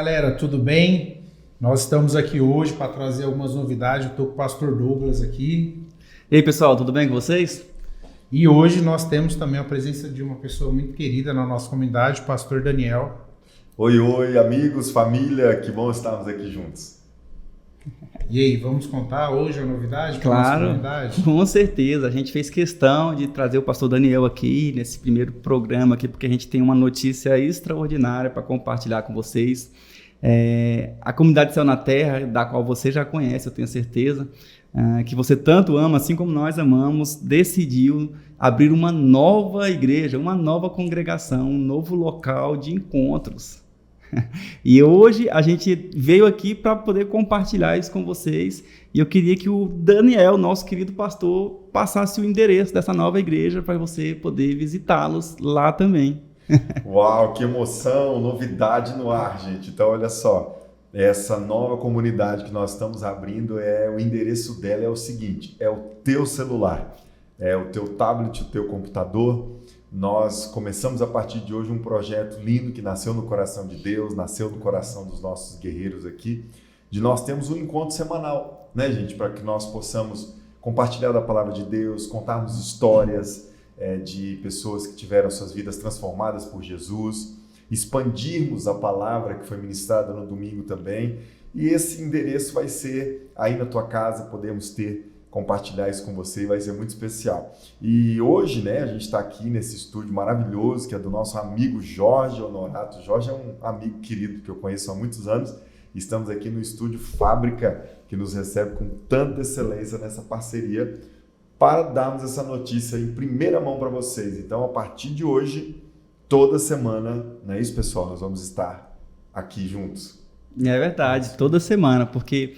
galera, tudo bem? Nós estamos aqui hoje para trazer algumas novidades. Eu estou com o pastor Douglas aqui. E aí, pessoal, tudo bem com vocês? E hoje nós temos também a presença de uma pessoa muito querida na nossa comunidade, o pastor Daniel. Oi, amigos, família, que bom estarmos aqui juntos. E aí, vamos contar hoje a novidade? Claro, com certeza. A gente fez questão de trazer o pastor Daniel aqui nesse primeiro programa aqui, porque a gente tem uma notícia extraordinária para compartilhar com vocês. A comunidade Céu na Terra, da qual você já conhece, eu tenho certeza, que você tanto ama, assim como nós amamos, decidiu abrir uma nova igreja, uma nova congregação, um novo local de encontros. E hoje a gente veio aqui para poder compartilhar isso com vocês, e eu queria que o Daniel, nosso querido pastor, passasse o endereço dessa nova igreja para você poder visitá-los lá também. Uau, que emoção, novidade no ar, gente. Então olha só, essa nova comunidade que nós estamos abrindo, o endereço dela é o seguinte, é o teu celular, é o teu tablet, o teu computador. Nós começamos a partir de hoje um projeto lindo que nasceu no coração de Deus, nasceu no coração dos nossos guerreiros aqui, de nós temos um encontro semanal, né, gente? Para que nós possamos compartilhar da palavra de Deus, contarmos histórias de pessoas que tiveram suas vidas transformadas por Jesus, expandirmos a palavra que foi ministrada no domingo também. E esse endereço vai ser aí na tua casa, podemos compartilhar isso com você e vai ser muito especial. E hoje, né, a gente está aqui nesse estúdio maravilhoso que é do nosso amigo Jorge Honorato. Jorge é um amigo querido que eu conheço há muitos anos. Estamos aqui no estúdio Fábrica, que nos recebe com tanta excelência nessa parceria para darmos essa notícia em primeira mão para vocês. Então, a partir de hoje, toda semana, não é isso, pessoal? Nós vamos estar aqui juntos. É verdade, toda semana, porque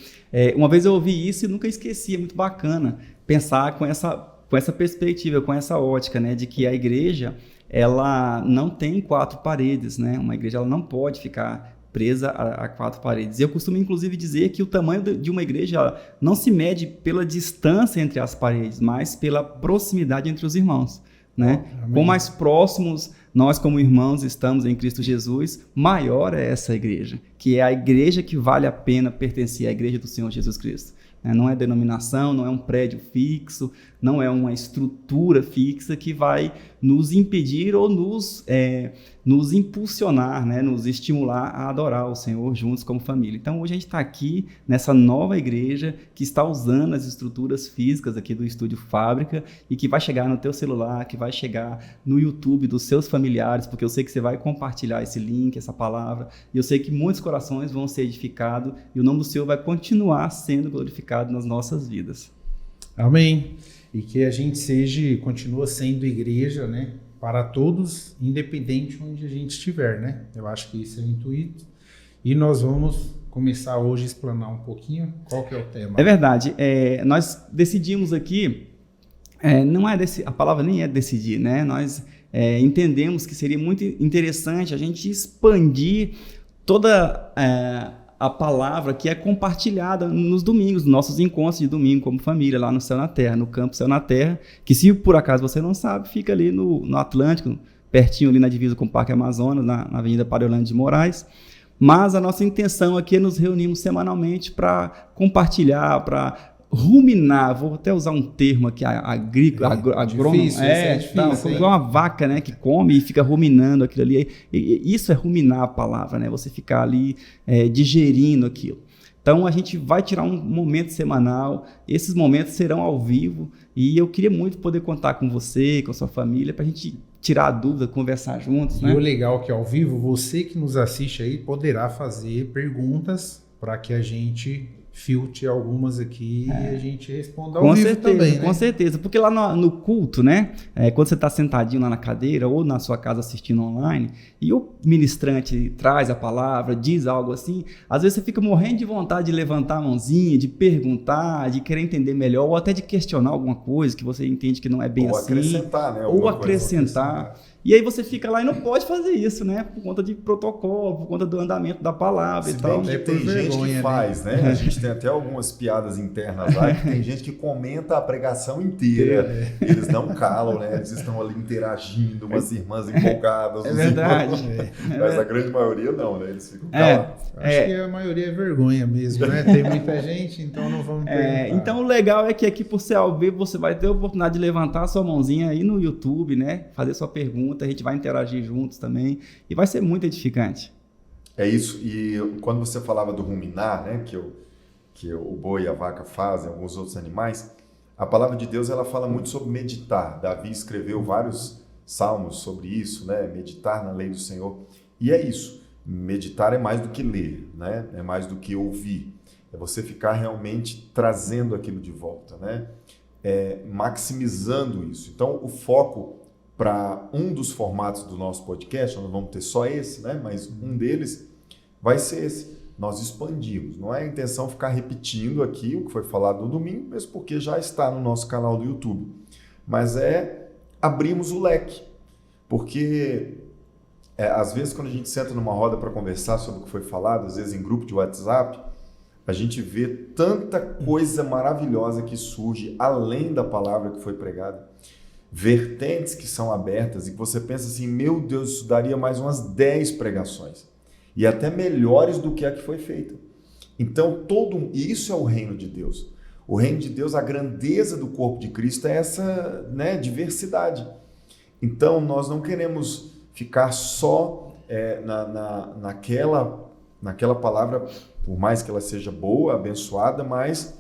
uma vez eu ouvi isso e nunca esqueci, é muito bacana pensar com essa perspectiva, com essa ótica, né, de que a igreja, ela não tem quatro paredes, né, uma igreja ela não pode ficar presa a quatro paredes. Eu costumo inclusive dizer que o tamanho de uma igreja não se mede pela distância entre as paredes, mas pela proximidade entre os irmãos. Né? Quanto mais próximos nós como irmãos estamos em Cristo Jesus, maior é essa igreja, que é a igreja que vale a pena pertencer à igreja do Senhor Jesus Cristo. Não é denominação, não é um prédio fixo, não é uma estrutura fixa que vai nos impedir ou nos impulsionar, né? Nos estimular a adorar o Senhor juntos como família. Então hoje a gente está aqui nessa nova igreja que está usando as estruturas físicas aqui do Estúdio Fábrica e que vai chegar no teu celular, que vai chegar no YouTube dos seus familiares, porque eu sei que você vai compartilhar esse link, essa palavra, e eu sei que muitos corações vão ser edificados e o nome do Senhor vai continuar sendo glorificado nas nossas vidas. Amém. E que a gente continua sendo igreja, né, para todos, independente onde a gente estiver, né? Eu acho que isso é o intuito. E nós vamos começar hoje a explanar um pouquinho qual que é o tema. É verdade. Nós decidimos aqui, a palavra nem é decidir, né? Nós entendemos que seria muito interessante a gente expandir toda a palavra que é compartilhada nos domingos, nos nossos encontros de domingo como família, lá no Céu na Terra, no Campo Céu na Terra, que se por acaso você não sabe, fica ali no Atlântico, pertinho ali na divisa com o Parque Amazonas, na Avenida Parolândia de Moraes. Mas a nossa intenção aqui é nos reunirmos semanalmente para compartilhar, para ruminar, vou até usar um termo aqui, agrônomo, igual uma vaca, né, que come e fica ruminando aquilo ali, isso é ruminar a palavra, né, você ficar ali digerindo aquilo. Então a gente vai tirar um momento semanal, esses momentos serão ao vivo, e eu queria muito poder contar com você, com a sua família, para a gente tirar a dúvida, conversar juntos, né? E o legal é que ao vivo, você que nos assiste aí poderá fazer perguntas para que a gente filtre algumas aqui e a gente responda ao vivo também, né? Com certeza, porque lá no culto, né, quando você está sentadinho lá na cadeira ou na sua casa assistindo online e o ministrante traz a palavra, diz algo assim, às vezes você fica morrendo de vontade de levantar a mãozinha, de perguntar, de querer entender melhor ou até de questionar alguma coisa que você entende que não é bem ou assim. Acrescentar, né? Ou acrescentar. E aí você fica lá e não pode fazer isso, né? Por conta de protocolo, por conta do andamento da palavra e tal. Tem gente que faz, né? A gente tem tem até algumas piadas internas lá, que tem gente que comenta a pregação inteira. Eles não calam, né? Eles estão ali interagindo, umas irmãs empolgadas. É verdade. Mas a grande maioria não, né? Eles ficam calados. Acho que a maioria é vergonha mesmo, né? Tem muita gente, então não vamos perguntar. Então o legal é que aqui por ser ao vivo você vai ter a oportunidade de levantar a sua mãozinha aí no YouTube, né? Fazer sua pergunta, a gente vai interagir juntos também e vai ser muito edificante. É isso, e quando você falava do ruminar, né, que o boi e a vaca fazem, alguns outros animais, a palavra de Deus ela fala muito sobre meditar. Davi escreveu vários salmos sobre isso, né, meditar na lei do Senhor. E é isso, meditar é mais do que ler, né, é mais do que ouvir. É você ficar realmente trazendo aquilo de volta, né, maximizando isso. Então, o foco para um dos formatos do nosso podcast, nós não vamos ter só esse, né, mas um deles vai ser esse, nós expandirmos. Não é a intenção ficar repetindo aqui o que foi falado no domingo, mesmo porque já está no nosso canal do YouTube. Mas abrirmos o leque. Porque, às vezes, quando a gente senta numa roda para conversar sobre o que foi falado, às vezes em grupo de WhatsApp, a gente vê tanta coisa maravilhosa que surge além da palavra que foi pregada. Vertentes que são abertas e que você pensa assim, meu Deus, isso daria mais umas 10 pregações. E até melhores do que a que foi feita. Então, isso é o reino de Deus. O reino de Deus, a grandeza do corpo de Cristo é essa, né, diversidade. Então, nós não queremos ficar só naquela palavra, por mais que ela seja boa, abençoada, mas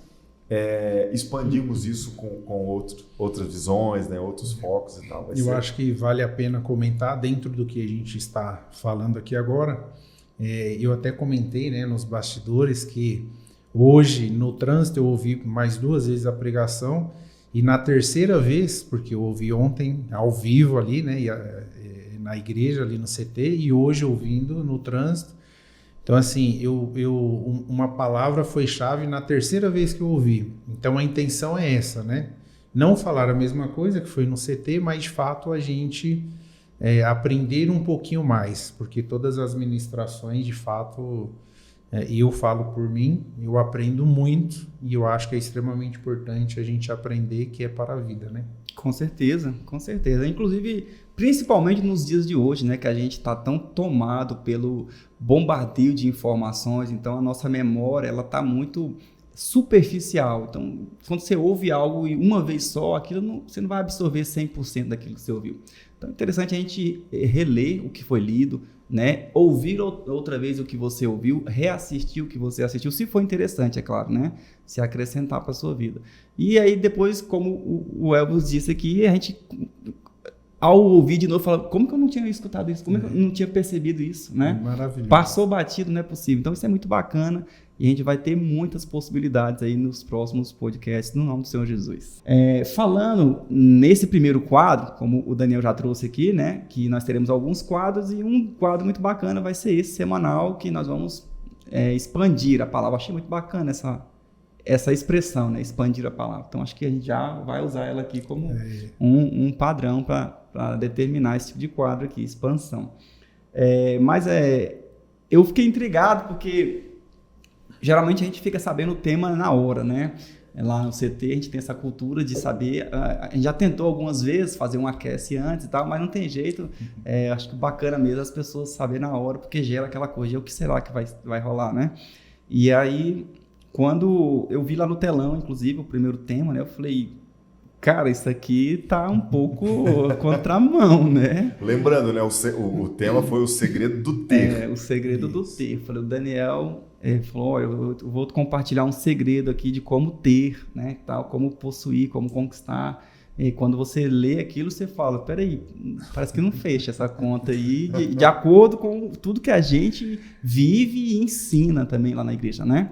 expandirmos isso com outras visões, né, outros focos e tal. Acho que vale a pena comentar dentro do que a gente está falando aqui agora. Eu até comentei, né, nos bastidores que hoje no trânsito eu ouvi mais 2 vezes a pregação e na terceira vez, porque eu ouvi ontem ao vivo ali, né, na igreja ali no CT e hoje ouvindo no trânsito. Então assim, uma palavra foi chave na terceira vez que eu ouvi. Então a intenção é essa, né? Não falar a mesma coisa que foi no CT, mas de fato a gente aprender um pouquinho mais, porque todas as ministrações, de fato, eu falo por mim, eu aprendo muito e eu acho que é extremamente importante a gente aprender que é para a vida, né? Com certeza, com certeza. Inclusive, principalmente nos dias de hoje, né, que a gente está tão tomado pelo bombardeio de informações, então a nossa memória ela está muito superficial. Então, quando você ouve algo uma vez só, você não vai absorver 100% daquilo que você ouviu. Então, é interessante a gente reler o que foi lido, né? Ouvir outra vez o que você ouviu, reassistir o que você assistiu, se for interessante, é claro, né? Se acrescentar para a sua vida. E aí, depois, como o Elvis disse aqui, a gente, ao ouvir de novo, fala, como que eu não tinha escutado isso? Como que eu não tinha percebido isso, né? Maravilhoso. Passou batido, não é possível. Então, isso é muito bacana. E a gente vai ter muitas possibilidades aí nos próximos podcasts, no nome do Senhor Jesus. Falando nesse primeiro quadro, como o Daniel já trouxe aqui, né, que nós teremos alguns quadros e um quadro muito bacana vai ser esse semanal, que nós vamos expandir a palavra. Achei muito bacana essa expressão, né, expandir a palavra. Então, acho que a gente já vai usar ela aqui como um padrão para determinar esse tipo de quadro aqui, expansão. Mas eu fiquei intrigado porque geralmente a gente fica sabendo o tema na hora, né? Lá no CT a gente tem essa cultura de saber, a gente já tentou algumas vezes fazer um aquece antes e tal, mas não tem jeito. Acho que bacana mesmo as pessoas saberem na hora, porque gera aquela coisa, o que será que vai rolar, né? E aí, quando eu vi lá no telão, inclusive, o primeiro tema, né? Eu falei, cara, isso aqui tá um pouco contramão, né? Lembrando, né? O tema foi o segredo do ter. O segredo do ter. Eu falei, o Daniel falou, eu vou compartilhar um segredo aqui de como ter, né? Tal, como possuir, como conquistar. E quando você lê aquilo, você fala, peraí, parece que não fecha essa conta aí, de acordo com tudo que a gente vive e ensina também lá na igreja, né?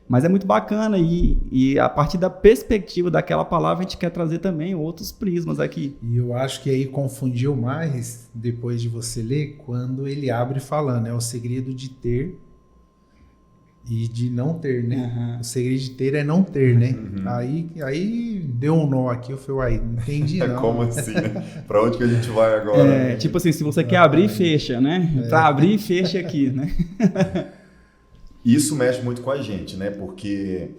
Mas é muito bacana e a partir da perspectiva daquela palavra a gente quer trazer também outros prismas aqui. E eu acho que aí confundiu mais, depois de você ler, quando ele abre falando, é o segredo de ter e de não ter, né? Uhum. O segredo de ter é não ter, né? Uhum. Aí deu um nó aqui, eu falei, não entendi não. Como assim? Pra onde que a gente vai agora? Tipo assim, se você quer abrir, fecha, né? Pra abrir, fecha aqui, né? Isso mexe muito com a gente, né? Porque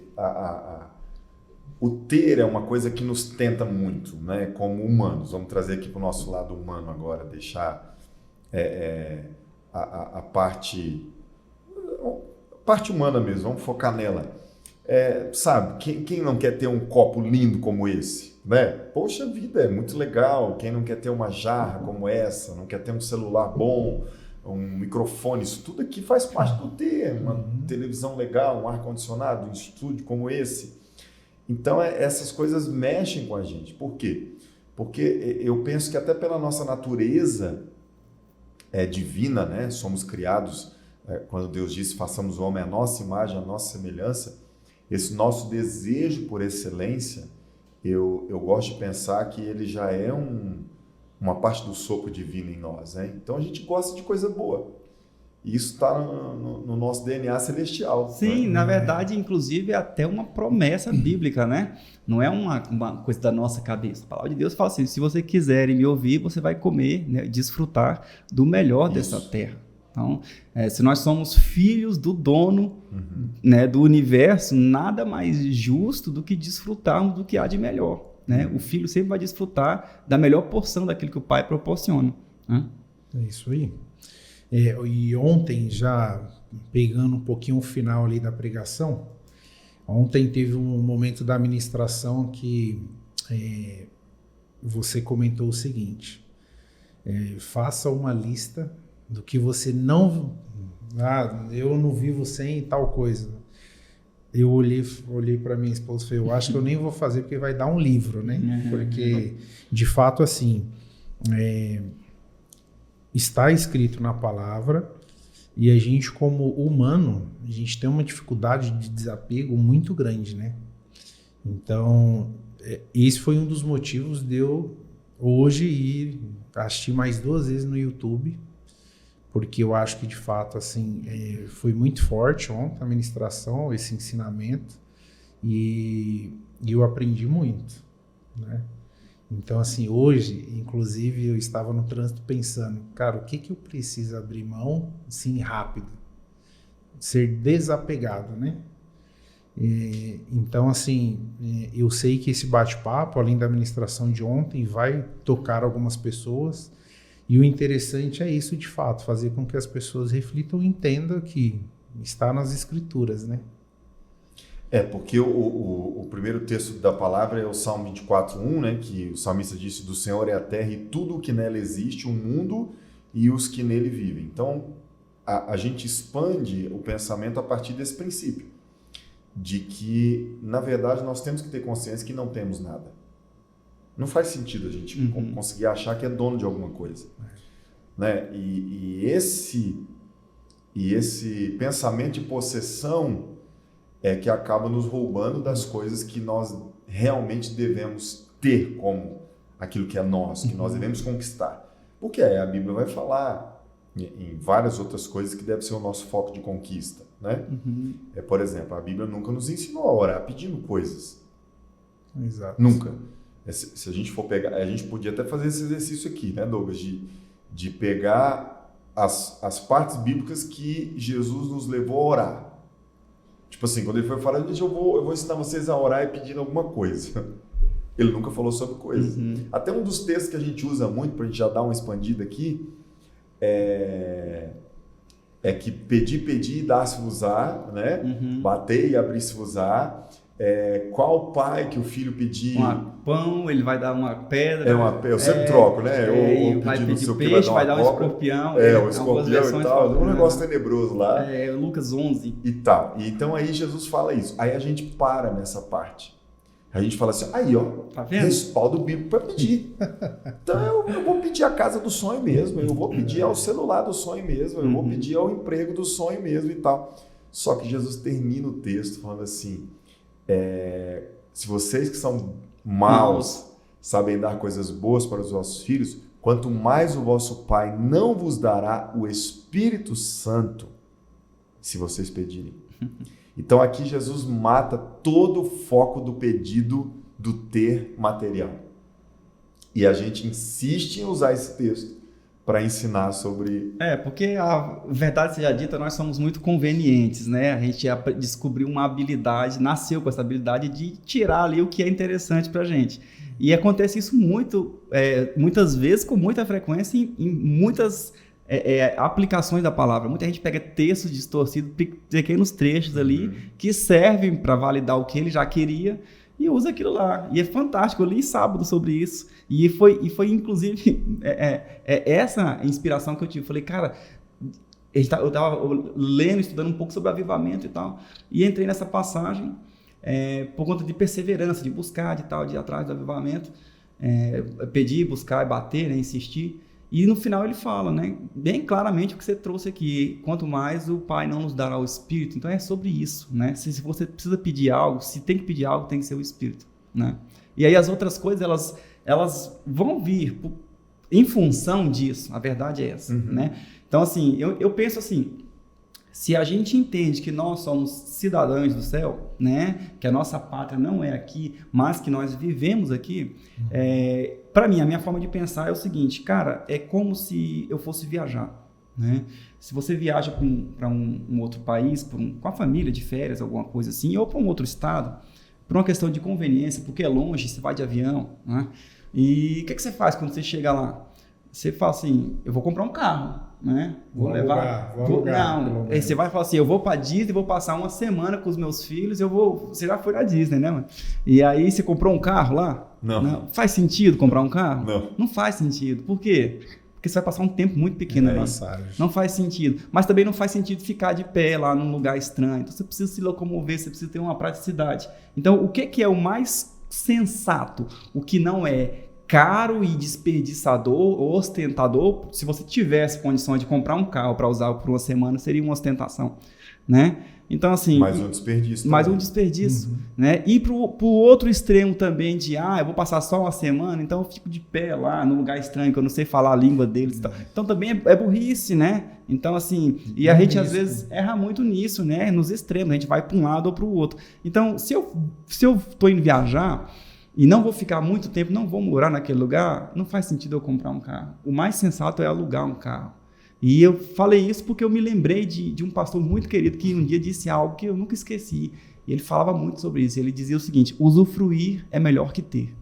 o ter é uma coisa que nos tenta muito, né? Como humanos. Vamos trazer aqui para o nosso lado humano agora, deixar a parte humana mesmo, vamos focar nela. Sabe, quem não quer ter um copo lindo como esse? Né? Poxa vida, é muito legal. Quem não quer ter uma jarra como essa, não quer ter um celular bom, um microfone, isso tudo aqui faz parte do ter. Uma televisão legal, um ar-condicionado, um estúdio como esse. Então, essas coisas mexem com a gente. Por quê? Porque eu penso que até pela nossa natureza divina, né? Somos criados, quando Deus disse, façamos o homem à nossa imagem, à nossa semelhança, esse nosso desejo por excelência, eu gosto de pensar que ele já é uma parte do sopro divino em nós, né? Então a gente gosta de coisa boa. E isso está no nosso DNA celestial. Sim, né? Na verdade, inclusive, é até uma promessa bíblica, né? Não é uma coisa da nossa cabeça. A palavra de Deus fala assim, se você quiserem me ouvir, você vai comer, né, desfrutar do melhor dessa terra. Então, se nós somos filhos do dono, né, do universo, nada mais justo do que desfrutarmos do que há de melhor. Né? O filho sempre vai desfrutar da melhor porção daquilo que o pai proporciona. Né? É isso aí. E ontem, já pegando um pouquinho o final ali da pregação, ontem teve um momento da ministração que você comentou o seguinte, faça uma lista do que você não... eu não vivo sem tal coisa. Eu olhei para minha esposa e falei, eu acho que eu nem vou fazer porque vai dar um livro, né? Porque, de fato, assim, está escrito na palavra e a gente, como humano, a gente tem uma dificuldade de desapego muito grande, né? Então, esse foi um dos motivos de eu hoje ir assistir mais 2 vezes no YouTube, porque eu acho que, de fato, assim, foi muito forte ontem a ministração, esse ensinamento, e eu aprendi muito, né? Então, assim, hoje, inclusive, eu estava no trânsito pensando, cara, o que eu preciso abrir mão, assim, rápido? Ser desapegado, né? Então, assim, eu sei que esse bate-papo, além da ministração de ontem, vai tocar algumas pessoas. E o interessante é isso, de fato, fazer com que as pessoas reflitam e entendam que está nas Escrituras, né? Porque o primeiro texto da palavra é o Salmo 24:1, né? Que o salmista disse, do Senhor é a terra e tudo o que nela existe, o mundo e os que nele vivem. Então, a gente expande o pensamento a partir desse princípio, de que, na verdade, nós temos que ter consciência que não temos nada. Não faz sentido a gente conseguir achar que é dono de alguma coisa. Né? E esse pensamento de possessão é que acaba nos roubando das coisas que nós realmente devemos ter como aquilo que é nosso, que nós devemos conquistar. Porque a Bíblia vai falar em várias outras coisas que deve ser o nosso foco de conquista. Né? Por exemplo, a Bíblia nunca nos ensinou a orar pedindo coisas. Exato. Nunca. Se a gente for pegar, a gente podia até fazer esse exercício aqui, né, Douglas, de pegar as partes bíblicas que Jesus nos levou a orar. Tipo assim, quando ele foi falar, gente, eu vou ensinar vocês a orar e pedindo alguma coisa. Ele nunca falou sobre coisas. Até um dos textos que a gente usa muito, para a gente já dar uma expandida aqui, é que pedir e dar-se-vos-á, né? Bater e abrir-se-vos-á. Qual pai que o filho pedir... pão, ele vai dar uma pedra. Eu sempre troco, né? Ou vai pedir peixe, vai dar um escorpião. O escorpião e tal. Um negócio tenebroso lá. Lucas 11. E tal. E então aí Jesus fala isso. Aí a gente para nessa parte. A gente fala assim, aí ó, tá vendo? Respaldo bíblico para pedir. Então eu vou pedir a casa do sonho mesmo, eu vou pedir ao celular do sonho mesmo, eu vou pedir ao emprego do sonho mesmo e tal. Só que Jesus termina o texto falando assim, se vocês que são maus sabem dar coisas boas para os vossos filhos, quanto mais o vosso Pai não vos dará o Espírito Santo, se vocês pedirem. Então aqui Jesus mata todo o foco do pedido do ter material. E a gente insiste em usar esse texto para ensinar sobre... Porque a verdade seja dita, nós somos muito convenientes, né? A gente descobriu uma habilidade, nasceu com essa habilidade de tirar ali o que é interessante pra gente. E acontece isso muitas vezes, com muita frequência, em muitas aplicações da palavra. Muita gente pega textos distorcidos, pequenos trechos ali, que servem para validar o que ele já queria, e usa aquilo lá. E é fantástico, eu li sábado sobre isso. E foi inclusive, essa inspiração que eu tive. Falei, cara, eu estava lendo, estudando um pouco sobre avivamento e tal, e entrei nessa passagem por conta de perseverança, de buscar, de ir atrás do avivamento, pedir, buscar, bater, né, insistir. E no final ele fala, né, bem claramente o que você trouxe aqui: quanto mais o Pai não nos dará o Espírito. Então é sobre isso, né? Se você precisa pedir algo, se tem que pedir algo, tem que ser o Espírito, né? E aí as outras coisas, elas vão vir em função disso. A verdade é essa, né? Então, assim, eu penso assim: se a gente entende que nós somos cidadãos do céu, né? Que a nossa pátria não é aqui, mas que nós vivemos aqui, para mim, a minha forma de pensar é o seguinte: cara, é como se eu fosse viajar, né? Se você viaja para um outro país, com a família de férias, alguma coisa assim, ou para um outro estado, por uma questão de conveniência, porque é longe, você vai de avião, né? E o que você faz quando você chega lá? Você fala assim: eu vou comprar um carro, né? Vou alugar. Não, aí você vai falar assim: eu vou para Disney, vou passar uma semana com os meus filhos, você já foi na Disney, né, mano? E aí você comprou um carro lá? Não. Faz sentido comprar um carro? Não. Não faz sentido. Por quê? Porque você vai passar um tempo muito pequeno ali. Não faz sentido. Mas também não faz sentido ficar de pé lá num lugar estranho. Então você precisa se locomover, você precisa ter uma praticidade. Então, o que é o mais sensato? O que não é caro e desperdiçador ou ostentador? Se você tivesse condições de comprar um carro para usar por uma semana, seria uma ostentação, né? Então, assim... Mais um desperdício. Mais um desperdício, né? E pro outro extremo também de, eu vou passar só uma semana, então eu fico de pé lá num lugar estranho, que eu não sei falar a língua deles e tal. Então, também é burrice, né? Então, assim... E a gente, às vezes, erra muito nisso, né? Nos extremos, a gente vai para um lado ou para o outro. Então, se eu tô indo viajar e não vou ficar muito tempo, não vou morar naquele lugar, não faz sentido eu comprar um carro. O mais sensato é alugar um carro. E eu falei isso porque eu me lembrei de um pastor muito querido que um dia disse algo que eu nunca esqueci. E ele falava muito sobre isso. Ele dizia o seguinte: usufruir é melhor que ter.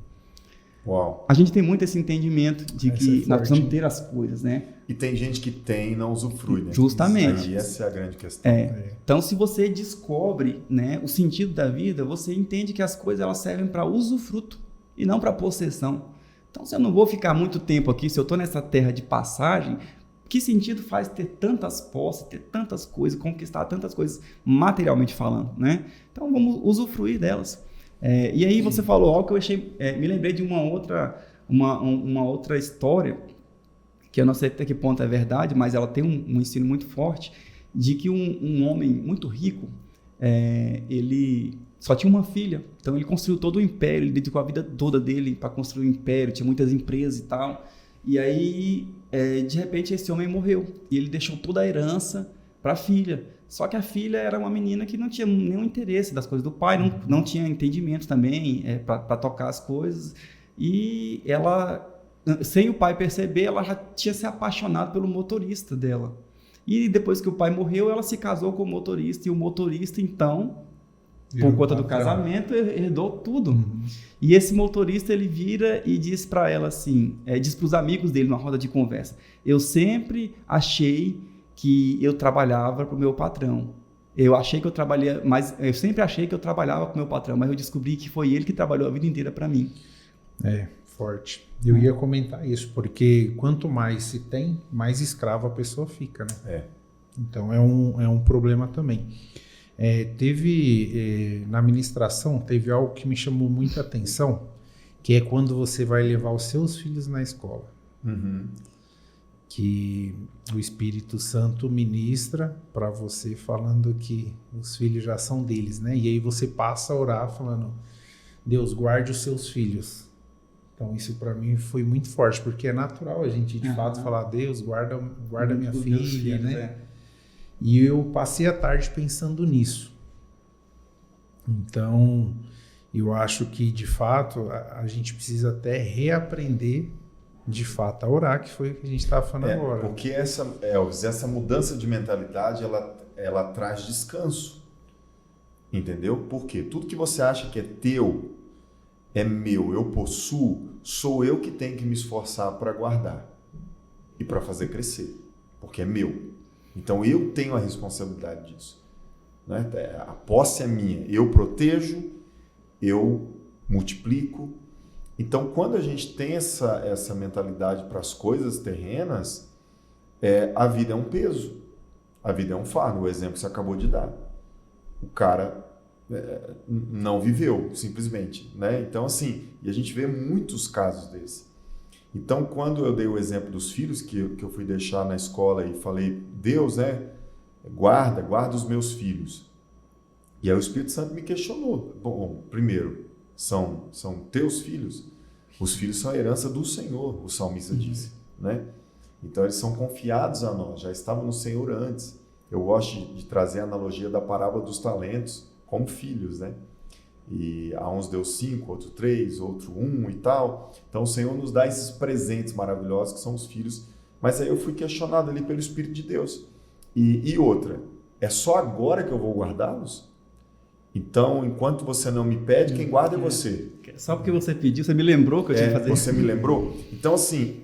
Uau. A gente tem muito esse entendimento de que nós precisamos ter as coisas, né? E tem gente que tem e não usufrui, né? Justamente. Aí essa é a grande questão. Então, se você descobre, né, o sentido da vida, você entende que as coisas elas servem para usufruto e não para possessão. Então, se eu não vou ficar muito tempo aqui, se eu estou nessa terra de passagem, que sentido faz ter tantas posses, ter tantas coisas, conquistar tantas coisas materialmente falando, né? Então vamos usufruir delas. E aí você falou algo que eu achei, me lembrei de uma outra história, que eu não sei até que ponto é verdade, mas ela tem um ensino muito forte, de que um homem muito rico, ele só tinha uma filha, então ele construiu todo o império, ele dedicou a vida toda dele para construir o império, tinha muitas empresas e tal. E aí, de repente, esse homem morreu. E ele deixou toda a herança para a filha. Só que a filha era uma menina que não tinha nenhum interesse das coisas do pai, não tinha entendimento também para tocar as coisas. E ela, sem o pai perceber, ela já tinha se apaixonado pelo motorista dela. E depois que o pai morreu, ela se casou com o motorista. E o motorista, então, por conta do casamento, herdou tudo. E esse motorista, ele vira e diz para ela assim, diz para os amigos dele numa roda de conversa: eu sempre achei que eu trabalhava para o meu patrão. Eu sempre achei que eu trabalhava para o meu patrão, mas eu descobri que foi ele que trabalhou a vida inteira para mim. Forte. Eu ia comentar isso, porque quanto mais se tem, mais escravo a pessoa fica, né? Então é um problema também. Na ministração, teve algo que me chamou muita atenção, que é quando você vai levar os seus filhos na escola. Que o Espírito Santo ministra para você falando que os filhos já são deles, né? E aí você passa a orar falando: Deus, guarde os seus filhos. Então isso para mim foi muito forte, porque é natural a gente de fato falar: Deus, guarda minha filha, né? E eu passei a tarde pensando nisso. Então, eu acho que, de fato, a gente precisa até reaprender de fato a orar, que foi o que a gente estava falando agora. Porque essa mudança de mentalidade, ela traz descanso. Entendeu? Porque tudo que você acha que é teu, é meu, eu possuo, sou eu que tenho que me esforçar para guardar e para fazer crescer, porque é meu. Então eu tenho a responsabilidade disso. Né? A posse é minha, eu protejo, eu multiplico. Então quando a gente tem essa mentalidade para as coisas terrenas, a vida é um peso, a vida é um fardo, o exemplo que você acabou de dar. O cara não viveu, simplesmente, né? Então, assim, e a gente vê muitos casos desses. Então, quando eu dei o exemplo dos filhos, que eu fui deixar na escola e falei, Deus, né? Guarda os meus filhos. E aí o Espírito Santo me questionou. Bom, primeiro, são teus filhos? Os filhos são a herança do Senhor, o salmista disse, né? Então, eles são confiados a nós, já estavam no Senhor antes. Eu gosto de trazer a analogia da parábola dos talentos, como filhos, né? E a uns deu 5, outro 3, outro 1 e tal. Então o Senhor nos dá esses presentes maravilhosos que são os filhos. Mas aí eu fui questionado ali pelo Espírito de Deus. E outra, é só agora que eu vou guardá-los? Então, enquanto você não me pede, quem guarda é você. Só porque você pediu, você me lembrou que eu tinha que fazer isso. Você me lembrou? Então, assim,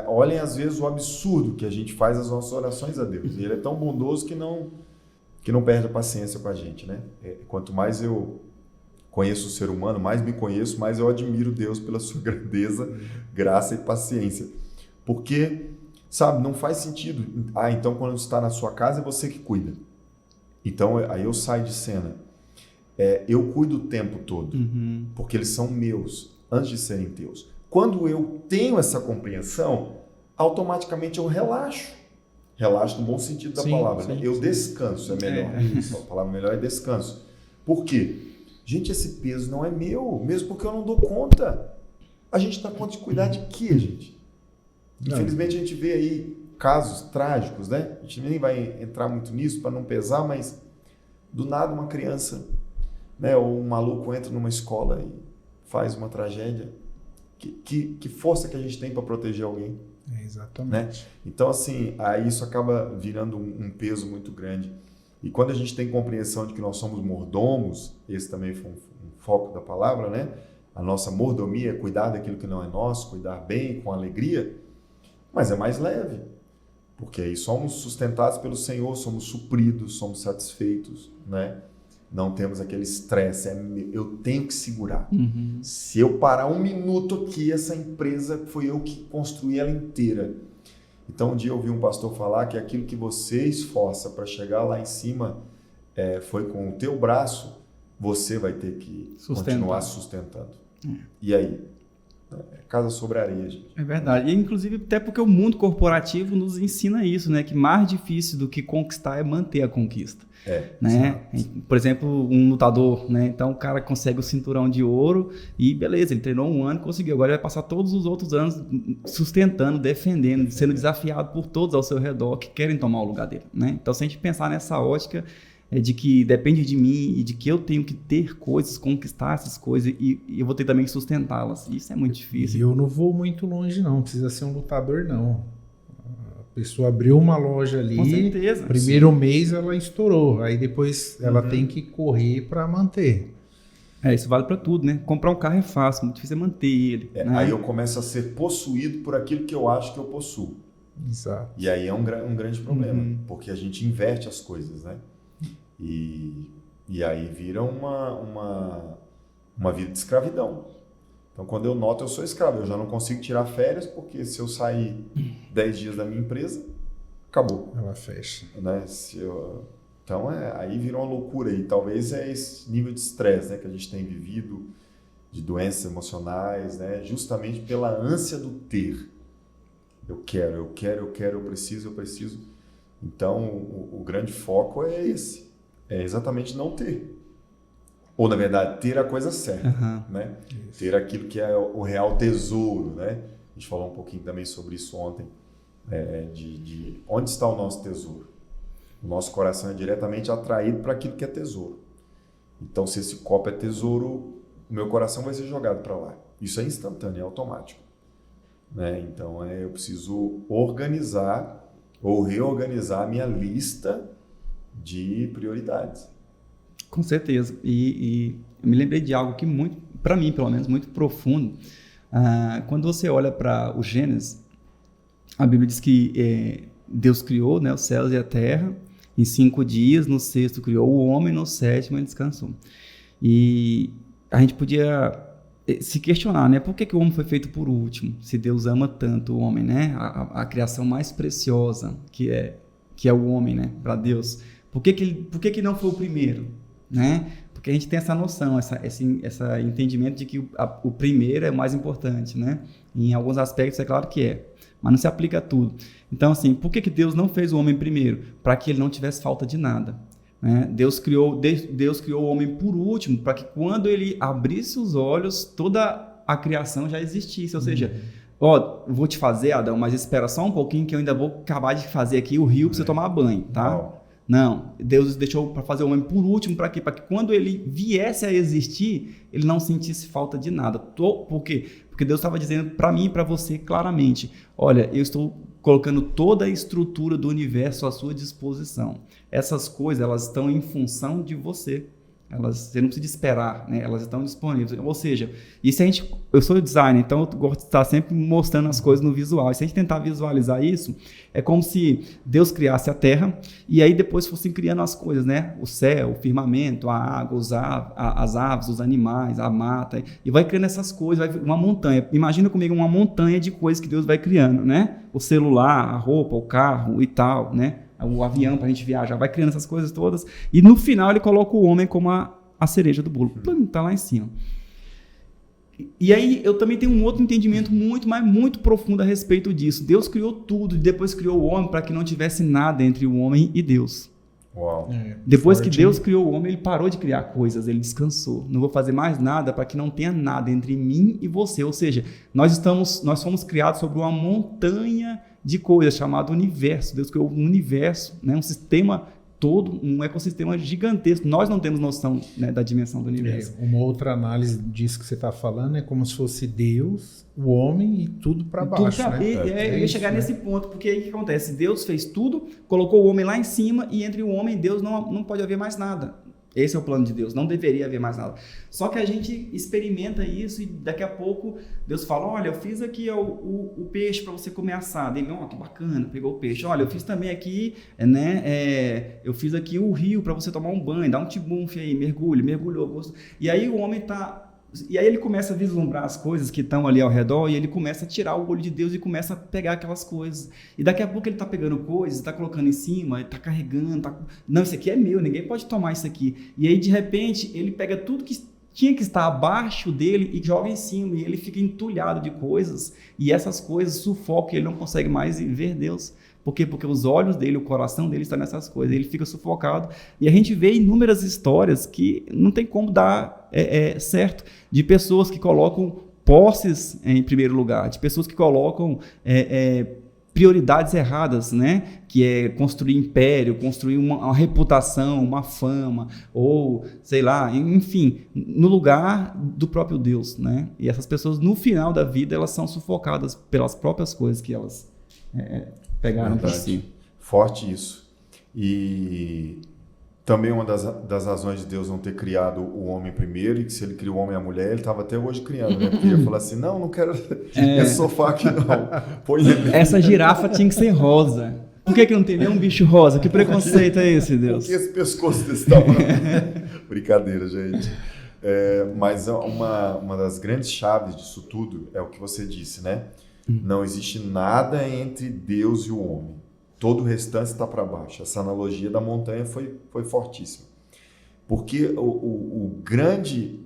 olhem às vezes o absurdo que a gente faz as nossas orações a Deus. E Ele é tão bondoso que não perde a paciência com a gente, né? Quanto mais eu conheço o ser humano, mais me conheço, mais eu admiro Deus pela sua grandeza, graça e paciência. Porque, sabe, não faz sentido. Então quando está na sua casa é você que cuida. Então aí eu saio de cena. Eu cuido o tempo todo, porque eles são meus, antes de serem teus. Quando eu tenho essa compreensão, automaticamente eu relaxo. Relaxo no bom sentido da palavra. Sim, né? Eu descanso, é melhor. A palavra melhor é descanso. Por quê? Gente, esse peso não é meu, mesmo porque eu não dou conta. A gente dá conta de cuidar de quê, gente? Infelizmente a gente vê aí casos trágicos, né? A gente nem vai entrar muito nisso para não pesar, mas do nada uma criança, né, ou um maluco entra numa escola e faz uma tragédia. Que força que a gente tem para proteger alguém? Exatamente. Né? Então, assim, aí isso acaba virando um peso muito grande. E quando a gente tem compreensão de que nós somos mordomos, esse também foi um foco da palavra, né? A nossa mordomia é cuidar daquilo que não é nosso, cuidar bem, com alegria, mas é mais leve, porque aí somos sustentados pelo Senhor, somos supridos, somos satisfeitos, né? Não temos aquele estresse, eu tenho que segurar. Se eu parar um minuto aqui, essa empresa foi eu que construí ela inteira. Então um dia eu ouvi um pastor falar que aquilo que você esforça para chegar lá em cima foi com o teu braço, você vai ter que continuar sustentando. E aí? Casa sobre areia, gente. É verdade. E inclusive até porque o mundo corporativo nos ensina isso, né? Que mais difícil do que conquistar é manter a conquista. Né? Por exemplo, um lutador, né? Então o cara consegue o cinturão de ouro e beleza, ele treinou um ano e conseguiu. Agora ele vai passar todos os outros anos sustentando, defendendo, sendo desafiado por todos ao seu redor que querem tomar o lugar dele, né? Então se a gente pensar nessa ótica de que depende de mim e de que eu tenho que ter coisas, conquistar essas coisas e eu vou ter também que sustentá-las. Isso é muito difícil. E eu não vou muito longe não precisa ser um lutador não. A pessoa abriu uma loja ali, com certeza, primeiro mês ela estourou, aí depois ela tem que correr para manter. Isso vale para tudo, né? Comprar um carro é fácil, muito difícil é manter ele. Né? Aí eu começo a ser possuído por aquilo que eu acho que eu possuo. Exato. E aí é um grande problema, porque a gente inverte as coisas, né? E aí vira uma vida de escravidão. Então, quando eu noto, eu sou escravo. Eu já não consigo tirar férias, porque se eu sair 10 dias da minha empresa, acabou. Ela fecha. Né? Então, aí vira uma loucura. E talvez é esse nível de estresse, né, que a gente tem vivido, de doenças emocionais, né, justamente pela ânsia do ter. Eu quero, eu preciso. Então, o grande foco é esse. É exatamente não ter. Ou, na verdade, ter a coisa certa. Né? Ter aquilo que é o real tesouro. Né? A gente falou um pouquinho também sobre isso ontem. De onde está o nosso tesouro. O nosso coração é diretamente atraído para aquilo que é tesouro. Então, se esse copo é tesouro, o meu coração vai ser jogado para lá. Isso é instantâneo, é automático. né? Então, eu preciso organizar ou reorganizar a minha lista de prioridades. Com certeza. E eu me lembrei de algo que muito, para mim, pelo menos, muito profundo. Quando você olha para o Gênesis, a Bíblia diz que Deus criou, né, os céus e a terra em 5 dias, no sexto criou o homem, no sétimo ele descansou. E a gente podia se questionar, né, por que o homem foi feito por último, se Deus ama tanto o homem, né, a criação mais preciosa que é o homem, né, para Deus. Por que não foi o primeiro, né? Porque a gente tem essa noção, esse entendimento de que o primeiro é mais importante, né? Em alguns aspectos é claro que é, mas não se aplica a tudo. Então, assim, por que Deus não fez o homem primeiro? Para que ele não tivesse falta de nada, né? Deus criou o homem por último, para que quando ele abrisse os olhos, toda a criação já existisse. Ou seja, vou te fazer, Adão, mas espera só um pouquinho que eu ainda vou acabar de fazer aqui o rio para você tomar banho, tá? Não. Não, Deus deixou para fazer o homem por último, para quê? Para que quando ele viesse a existir, ele não sentisse falta de nada. Por quê? Porque Deus estava dizendo para mim e para você claramente, olha, eu estou colocando toda a estrutura do universo à sua disposição. Essas coisas, elas estão em função de você. Você não precisa esperar, né? Elas estão disponíveis. Ou seja, eu sou designer, então eu gosto de estar sempre mostrando as coisas no visual. E se a gente tentar visualizar isso, é como se Deus criasse a Terra e aí depois fossem criando as coisas, né? O céu, o firmamento, a água, as aves, os animais, a mata, e vai criando essas coisas, uma montanha. Imagina comigo uma montanha de coisas que Deus vai criando, né? O celular, a roupa, o carro e tal, né? O avião para a gente viajar, vai criando essas coisas todas, e no final ele coloca o homem como a cereja do bolo, tá lá em cima. E aí eu também tenho um outro entendimento muito profundo a respeito disso. Deus criou tudo e depois criou o homem para que não tivesse nada entre o homem e Deus. Uau. Depois que Deus criou o homem, ele parou de criar coisas, ele descansou. Não vou fazer mais nada para que não tenha nada entre mim e você. Ou seja, nós fomos criados sobre uma montanha de coisas chamado universo. Deus criou um universo, né, um sistema todo, um ecossistema gigantesco. Nós não temos noção, né, da dimensão do universo. Uma outra análise disso que você está falando é como se fosse Deus, o homem e tudo para baixo. Né? Eu ia chegar nesse ponto, porque aí o que acontece? Deus fez tudo, colocou o homem lá em cima e entre o homem e Deus não pode haver mais nada. Esse é o plano de Deus, não deveria haver mais nada. Só que a gente experimenta isso e daqui a pouco Deus fala, olha, eu fiz aqui o peixe para você comer assado. Ele, que bacana, pegou o peixe. Olha, eu fiz também aqui, né, eu fiz aqui o rio para você tomar um banho, dá um tibunfe aí, mergulhou. E aí o homem E aí ele começa a vislumbrar as coisas que estão ali ao redor e ele começa a tirar o olho de Deus e começa a pegar aquelas coisas. E daqui a pouco ele está pegando coisas, está colocando em cima, está carregando, não, isso aqui é meu, ninguém pode tomar isso aqui. E aí de repente ele pega tudo que tinha que estar abaixo dele e joga em cima e ele fica entulhado de coisas e essas coisas sufocam e ele não consegue mais ver Deus. Por quê? Porque os olhos dele, o coração dele está nessas coisas, ele fica sufocado. E a gente vê inúmeras histórias que não tem como dar certo, de pessoas que colocam posses em primeiro lugar, de pessoas que colocam prioridades erradas, né? Que é construir império, construir uma reputação, uma fama, ou sei lá, enfim, no lugar do próprio Deus, né? E essas pessoas, no final da vida, elas são sufocadas pelas próprias coisas que elas pegaram para si. Forte isso. E também uma das razões de Deus não ter criado o homem primeiro, e que se ele criou o homem e a mulher, ele estava até hoje criando, né? Porque ele falou assim, não quero esse sofá aqui não. Põe ele. Essa girafa tinha que ser rosa. Por que não tem nenhum bicho rosa? Que preconceito é esse, Deus? Por que esse pescoço desse tamanho? Brincadeira, gente. Mas uma das grandes chaves disso tudo é o que você disse, né? Não existe nada entre Deus e o homem. Todo o restante está para baixo. Essa analogia da montanha foi fortíssima. Porque o grande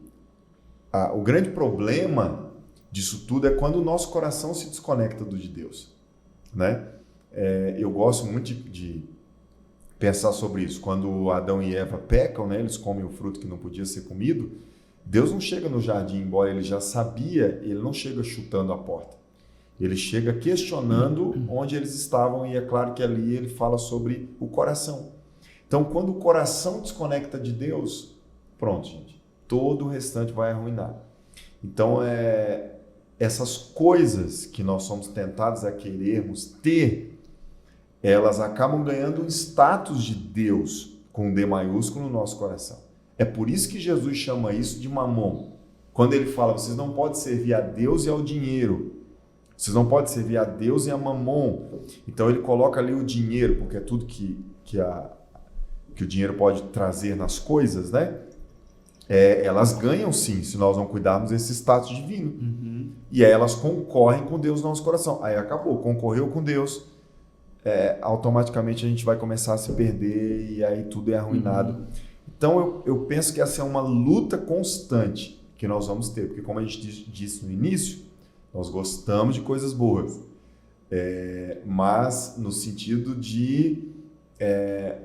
problema disso tudo é quando o nosso coração se desconecta do de Deus, né? Eu gosto muito de pensar sobre isso. Quando Adão e Eva pecam, né, eles comem o fruto que não podia ser comido, Deus não chega no jardim, embora ele já sabia, ele não chega chutando a porta. Ele chega questionando onde eles estavam e é claro que ali ele fala sobre o coração. Então, quando o coração desconecta de Deus, pronto, gente, todo o restante vai arruinar. Então, é essas coisas que nós somos tentados a querermos ter, elas acabam ganhando um status de Deus com D maiúsculo no nosso coração. É por isso que Jesus chama isso de mamon. Quando ele fala, vocês não podem servir a Deus e ao dinheiro. Vocês não podem servir a Deus e a mamon. Então ele coloca ali o dinheiro, porque é tudo que o dinheiro pode trazer nas coisas, né? Elas ganham sim, se nós não cuidarmos desse status divino. Uhum. E aí elas concorrem com Deus no nosso coração. Aí acabou, concorreu com Deus, automaticamente a gente vai começar a se perder e aí tudo é arruinado. Uhum. Então eu penso que essa é uma luta constante que nós vamos ter, porque como a gente disse no início, nós gostamos de coisas boas, mas no sentido de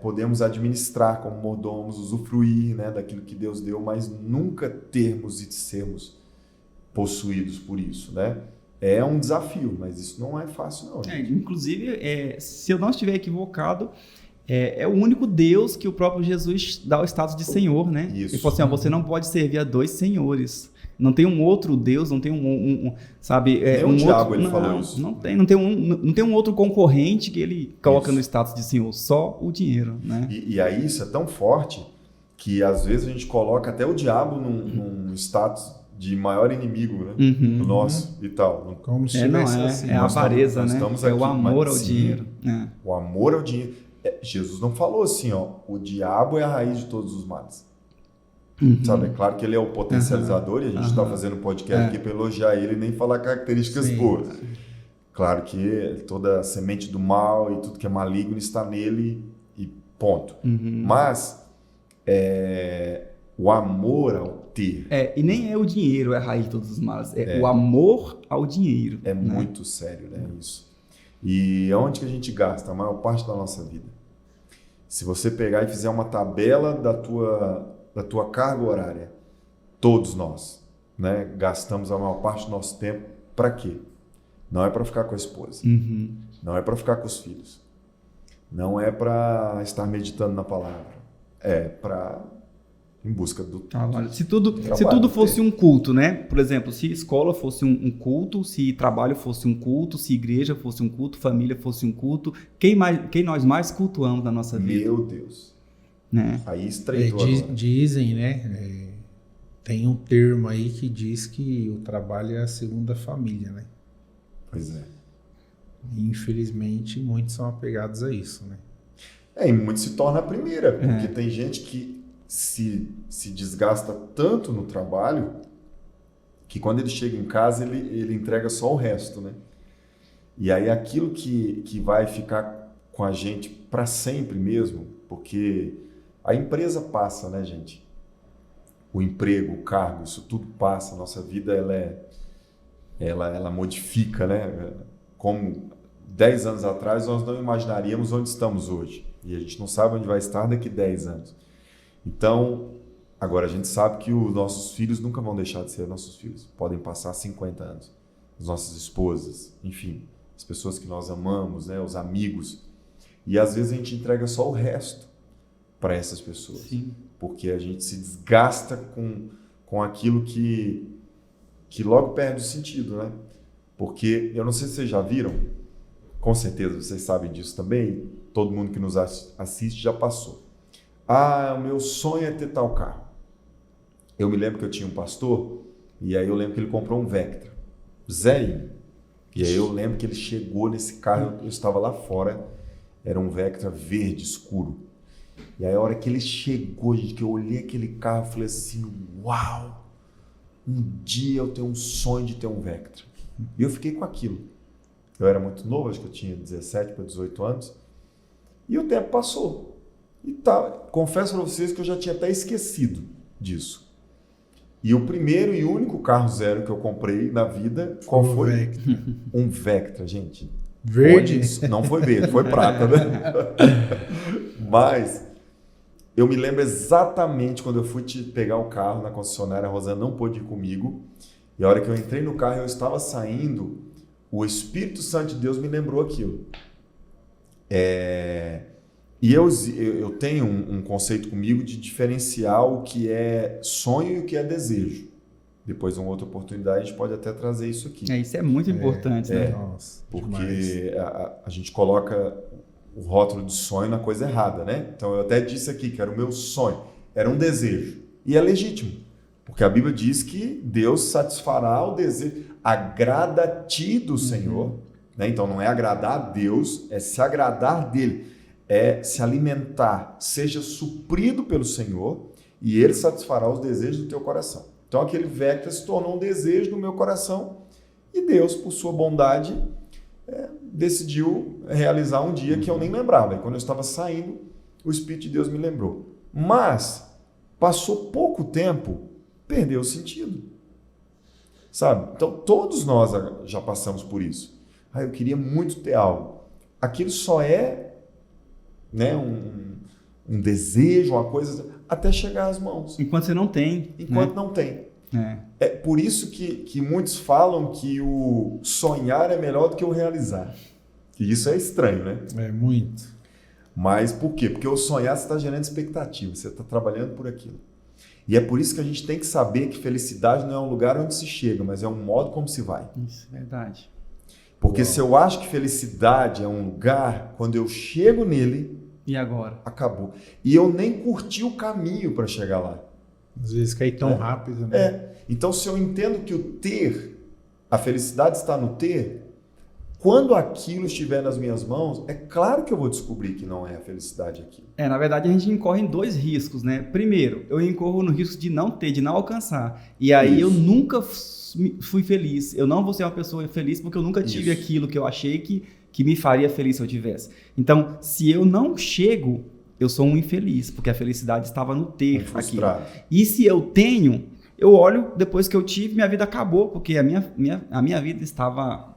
podemos administrar como mordomos, usufruir, né, daquilo que Deus deu, mas nunca termos e sermos possuídos por isso, né? É um desafio, mas isso não é fácil não. Inclusive, se eu não estiver equivocado, é o único Deus que o próprio Jesus dá o status de Senhor, né? Isso. Ele falou assim, você não pode servir a dois senhores. Não tem um outro Deus, não tem sabe? Diabo ele falou isso. Não tem um outro concorrente que ele coloca no status de Senhor, só o dinheiro, né? E aí isso é tão forte que às vezes a gente coloca até o diabo num status de maior inimigo, né? Uhum. Do nosso e tal. Como se tivesse assim. É a avareza, né? Aqui, o amor ao dinheiro. O amor ao dinheiro. Jesus não falou assim, o diabo é a raiz de todos os males. Uhum. Sabe? É claro que ele é o potencializador e a gente está fazendo um podcast aqui para elogiar ele e nem falar características boas. Claro que toda semente do mal e tudo que é maligno está nele e ponto. Uhum. Mas o amor ao ter... e nem é o dinheiro a raiz de todos os males, o amor ao dinheiro. É muito sério, né? Isso. E onde que a gente gasta a maior parte da nossa vida? Se você pegar e fizer uma tabela da tua carga horária, todos nós, né, gastamos a maior parte do nosso tempo para quê? Não é para ficar com a esposa, não é para ficar com os filhos, não é para estar meditando na palavra, é para em busca do trabalho. Se tudo fosse um culto, né? Por exemplo, se escola fosse um culto, se trabalho fosse um culto, se igreja fosse um culto, família fosse um culto, quem nós mais cultuamos na nossa vida? Meu Deus. Né? Aí estreitou. Dizem, né? Tem um termo aí que diz que o trabalho é a segunda família, né? Pois é. E, infelizmente, muitos são apegados a isso, né? E muitos se torna a primeira, porque tem gente que se desgasta tanto no trabalho que quando ele chega em casa ele entrega só o resto, né? E aí aquilo que vai ficar com a gente para sempre mesmo, porque a empresa passa, né, gente? O emprego, o cargo, isso tudo passa. A nossa vida ela modifica, né? Como 10 anos atrás nós não imaginaríamos onde estamos hoje e a gente não sabe onde vai estar daqui 10 anos. Então, agora a gente sabe que os nossos filhos nunca vão deixar de ser nossos filhos. Podem passar 50 anos. As nossas esposas, enfim, as pessoas que nós amamos, né, os amigos. E às vezes a gente entrega só o resto para essas pessoas. Sim. Porque a gente se desgasta com aquilo que logo perde o sentido, né? Porque, eu não sei se vocês já viram, com certeza vocês sabem disso também, todo mundo que nos assiste já passou. O meu sonho é ter tal carro. Eu me lembro que eu tinha um pastor, e aí eu lembro que ele comprou um Vectra, zerinho. E aí eu lembro que ele chegou nesse carro, eu estava lá fora, era um Vectra verde escuro. E aí a hora que ele chegou, gente, que eu olhei aquele carro, eu falei assim, uau, um dia eu tenho um sonho de ter um Vectra. E eu fiquei com aquilo. Eu era muito novo, acho que eu tinha 17 para 18 anos, e o tempo passou. E confesso para vocês que eu já tinha até esquecido disso. E o primeiro e único carro zero que eu comprei na vida, qual foi? Vectra. Um Vectra, gente. Verde? Não foi verde, foi prata, né? Mas eu me lembro exatamente quando eu fui pegar o carro na concessionária, a Rosana não pôde ir comigo, e a hora que eu entrei no carro, eu estava saindo, o Espírito Santo de Deus me lembrou aquilo. E eu tenho um conceito comigo de diferenciar o que é sonho e o que é desejo, Depois, uma outra oportunidade, a gente pode até trazer isso aqui. Isso é muito importante, né? Nossa, Porque a gente coloca o rótulo de sonho na coisa errada, né? Então, eu até disse aqui que era o meu sonho, era um desejo. E é legítimo, porque a Bíblia diz que Deus satisfará o desejo. Agrada-te do Senhor, né? Então, não é agradar a Deus, é se agradar dele, é se alimentar, seja suprido pelo Senhor e ele satisfará os desejos do teu coração. Então, aquele Vectra se tornou um desejo do meu coração e Deus, por sua bondade, decidiu realizar um dia que eu nem lembrava. E quando eu estava saindo, o Espírito de Deus me lembrou. Mas, passou pouco tempo, perdeu o sentido. Sabe? Então, todos nós já passamos por isso. Eu queria muito ter algo. Aquilo só é, né, um desejo, uma coisa, até chegar às mãos. Enquanto você não tem. Enquanto não tem. É por isso que muitos falam que o sonhar é melhor do que o realizar. E isso é estranho, né? É muito. Mas por quê? Porque o sonhar você está gerando expectativa, você está trabalhando por aquilo. E é por isso que a gente tem que saber que felicidade não é um lugar onde se chega, mas é um modo como se vai. Isso é verdade. Porque se eu acho que felicidade é um lugar, quando eu chego nele... E agora? Acabou. E eu nem curti o caminho para chegar lá. Às vezes cai tão rápido, né? Então, se eu entendo que o ter, a felicidade está no ter, quando aquilo estiver nas minhas mãos, é claro que eu vou descobrir que não é a felicidade aquilo. Na verdade, a gente incorre em 2 riscos, né? Primeiro, eu incorro no risco de não ter, de não alcançar. E aí eu nunca fui feliz. Eu não vou ser uma pessoa feliz porque eu nunca tive aquilo que eu achei que me faria feliz se eu tivesse. Então, se eu não chego, eu sou um infeliz, porque a felicidade estava no ter aquilo. E se eu tenho, eu olho, depois que eu tive, minha vida acabou, porque a minha vida estava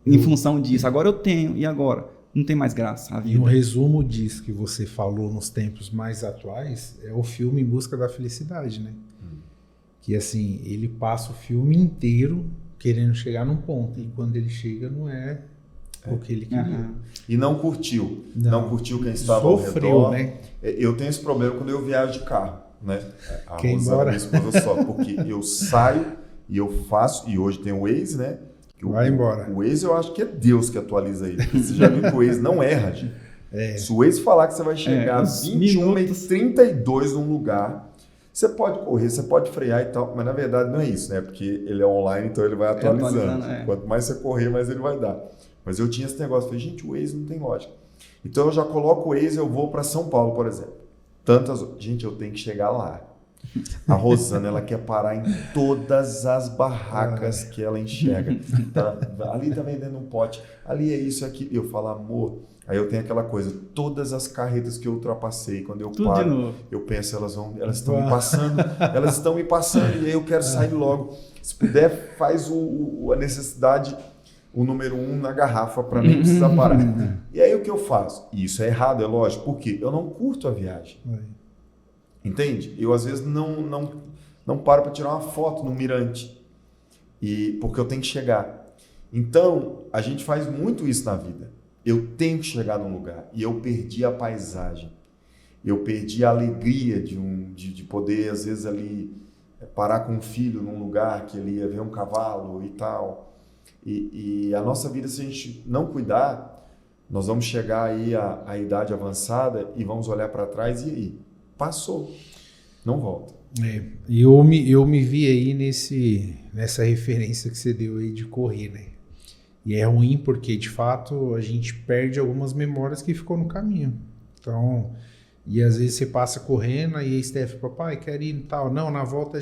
em função disso. Agora eu tenho, e agora? Não tem mais graça a vida. E um resumo disso que você falou nos tempos mais atuais é o filme Em Busca da Felicidade, né? Que assim, ele passa o filme inteiro querendo chegar num ponto, e quando ele chega não é o que ele queria. E não curtiu. Não curtiu quem estava ao redor. Né? Eu tenho esse problema quando eu viajo de carro, né? A Rosana, minha esposa, só. Porque eu saio e eu faço, e hoje tem o Waze, né? Vai embora. O Waze eu acho que é Deus que atualiza ele. Você já viu que o Waze não erra, gente. Se o Waze falar que você vai chegar às 21h32 num lugar, você pode correr, você pode frear e tal, mas na verdade não é isso, né? Porque ele é online, então ele vai atualizando. Quanto mais você correr, mais ele vai dar. Mas eu tinha esse negócio, falei, gente, o Waze não tem lógica. Então eu já coloco o Waze, eu vou para São Paulo, por exemplo. Gente, eu tenho que chegar lá. A Rosana, ela quer parar em todas as barracas que ela enxerga. Tá? Ali tá vendendo um pote, ali é isso aqui. Eu falo, amor, aí eu tenho aquela coisa, todas as carretas que eu ultrapassei, quando eu paro, eu penso, elas estão me passando, e aí eu quero sair logo. Se puder, faz a necessidade, o número 1 na garrafa para nem precisar parar. E aí o que eu faço? E isso é errado, é lógico, porque eu não curto a viagem. Entende? Eu às vezes não paro para tirar uma foto no mirante, porque eu tenho que chegar. Então, a gente faz muito isso na vida. Eu tenho que chegar num lugar e eu perdi a paisagem. Eu perdi a alegria de poder, às vezes, ali parar com um filho num lugar que ele ia ver um cavalo e tal. E a nossa vida, se a gente não cuidar, nós vamos chegar aí à idade avançada e vamos olhar para trás e aí? Passou, não volta. E eu me vi aí nessa referência que você deu aí de correr, né? E é ruim porque, de fato, a gente perde algumas memórias que ficou no caminho. Então, e às vezes você passa correndo, aí a Steph, papai, quer ir e tal. Não, na volta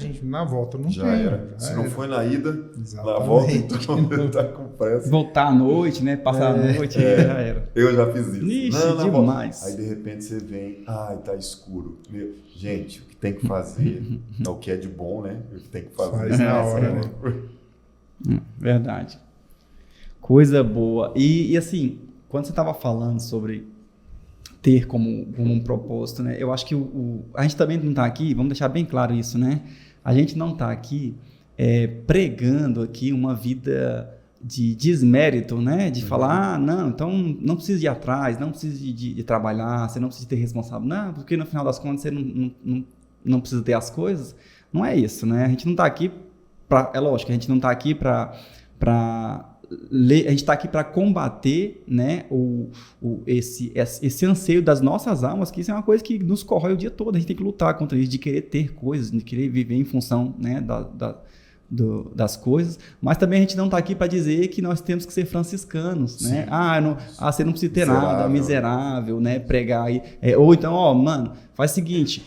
não já tem. Era. Se não foi na ida, exatamente. Na volta, então tá com pressa. Voltar à noite, né? Passar a noite, já era. Eu já fiz isso. Ixi, demais. Volta. Aí, de repente, você vem, tá escuro. Gente, o que tem que fazer é o que é de bom, né? O que tem que fazer. Faz na hora, né? Verdade. Coisa boa. E assim, quando você estava falando sobre ter como um propósito, né? Eu acho que a gente também não está aqui, vamos deixar bem claro isso, né? A gente não está aqui pregando aqui uma vida de desmérito, né? De falar, não, então não precisa ir atrás, não precisa de trabalhar, você não precisa ter responsável, não, porque no final das contas você não precisa ter as coisas. Não é isso, né? A gente não está aqui é lógico, a gente não está aqui para a gente está aqui para combater, né, esse anseio das nossas almas, que isso é uma coisa que nos corrói o dia todo. A gente tem que lutar contra isso, de querer ter coisas, de querer viver em função, né, das coisas, mas também a gente não está aqui para dizer que nós temos que ser franciscanos, né? Você não precisa ter nada, miserável, né? Pregar aí. Ou então, mano, faz o seguinte,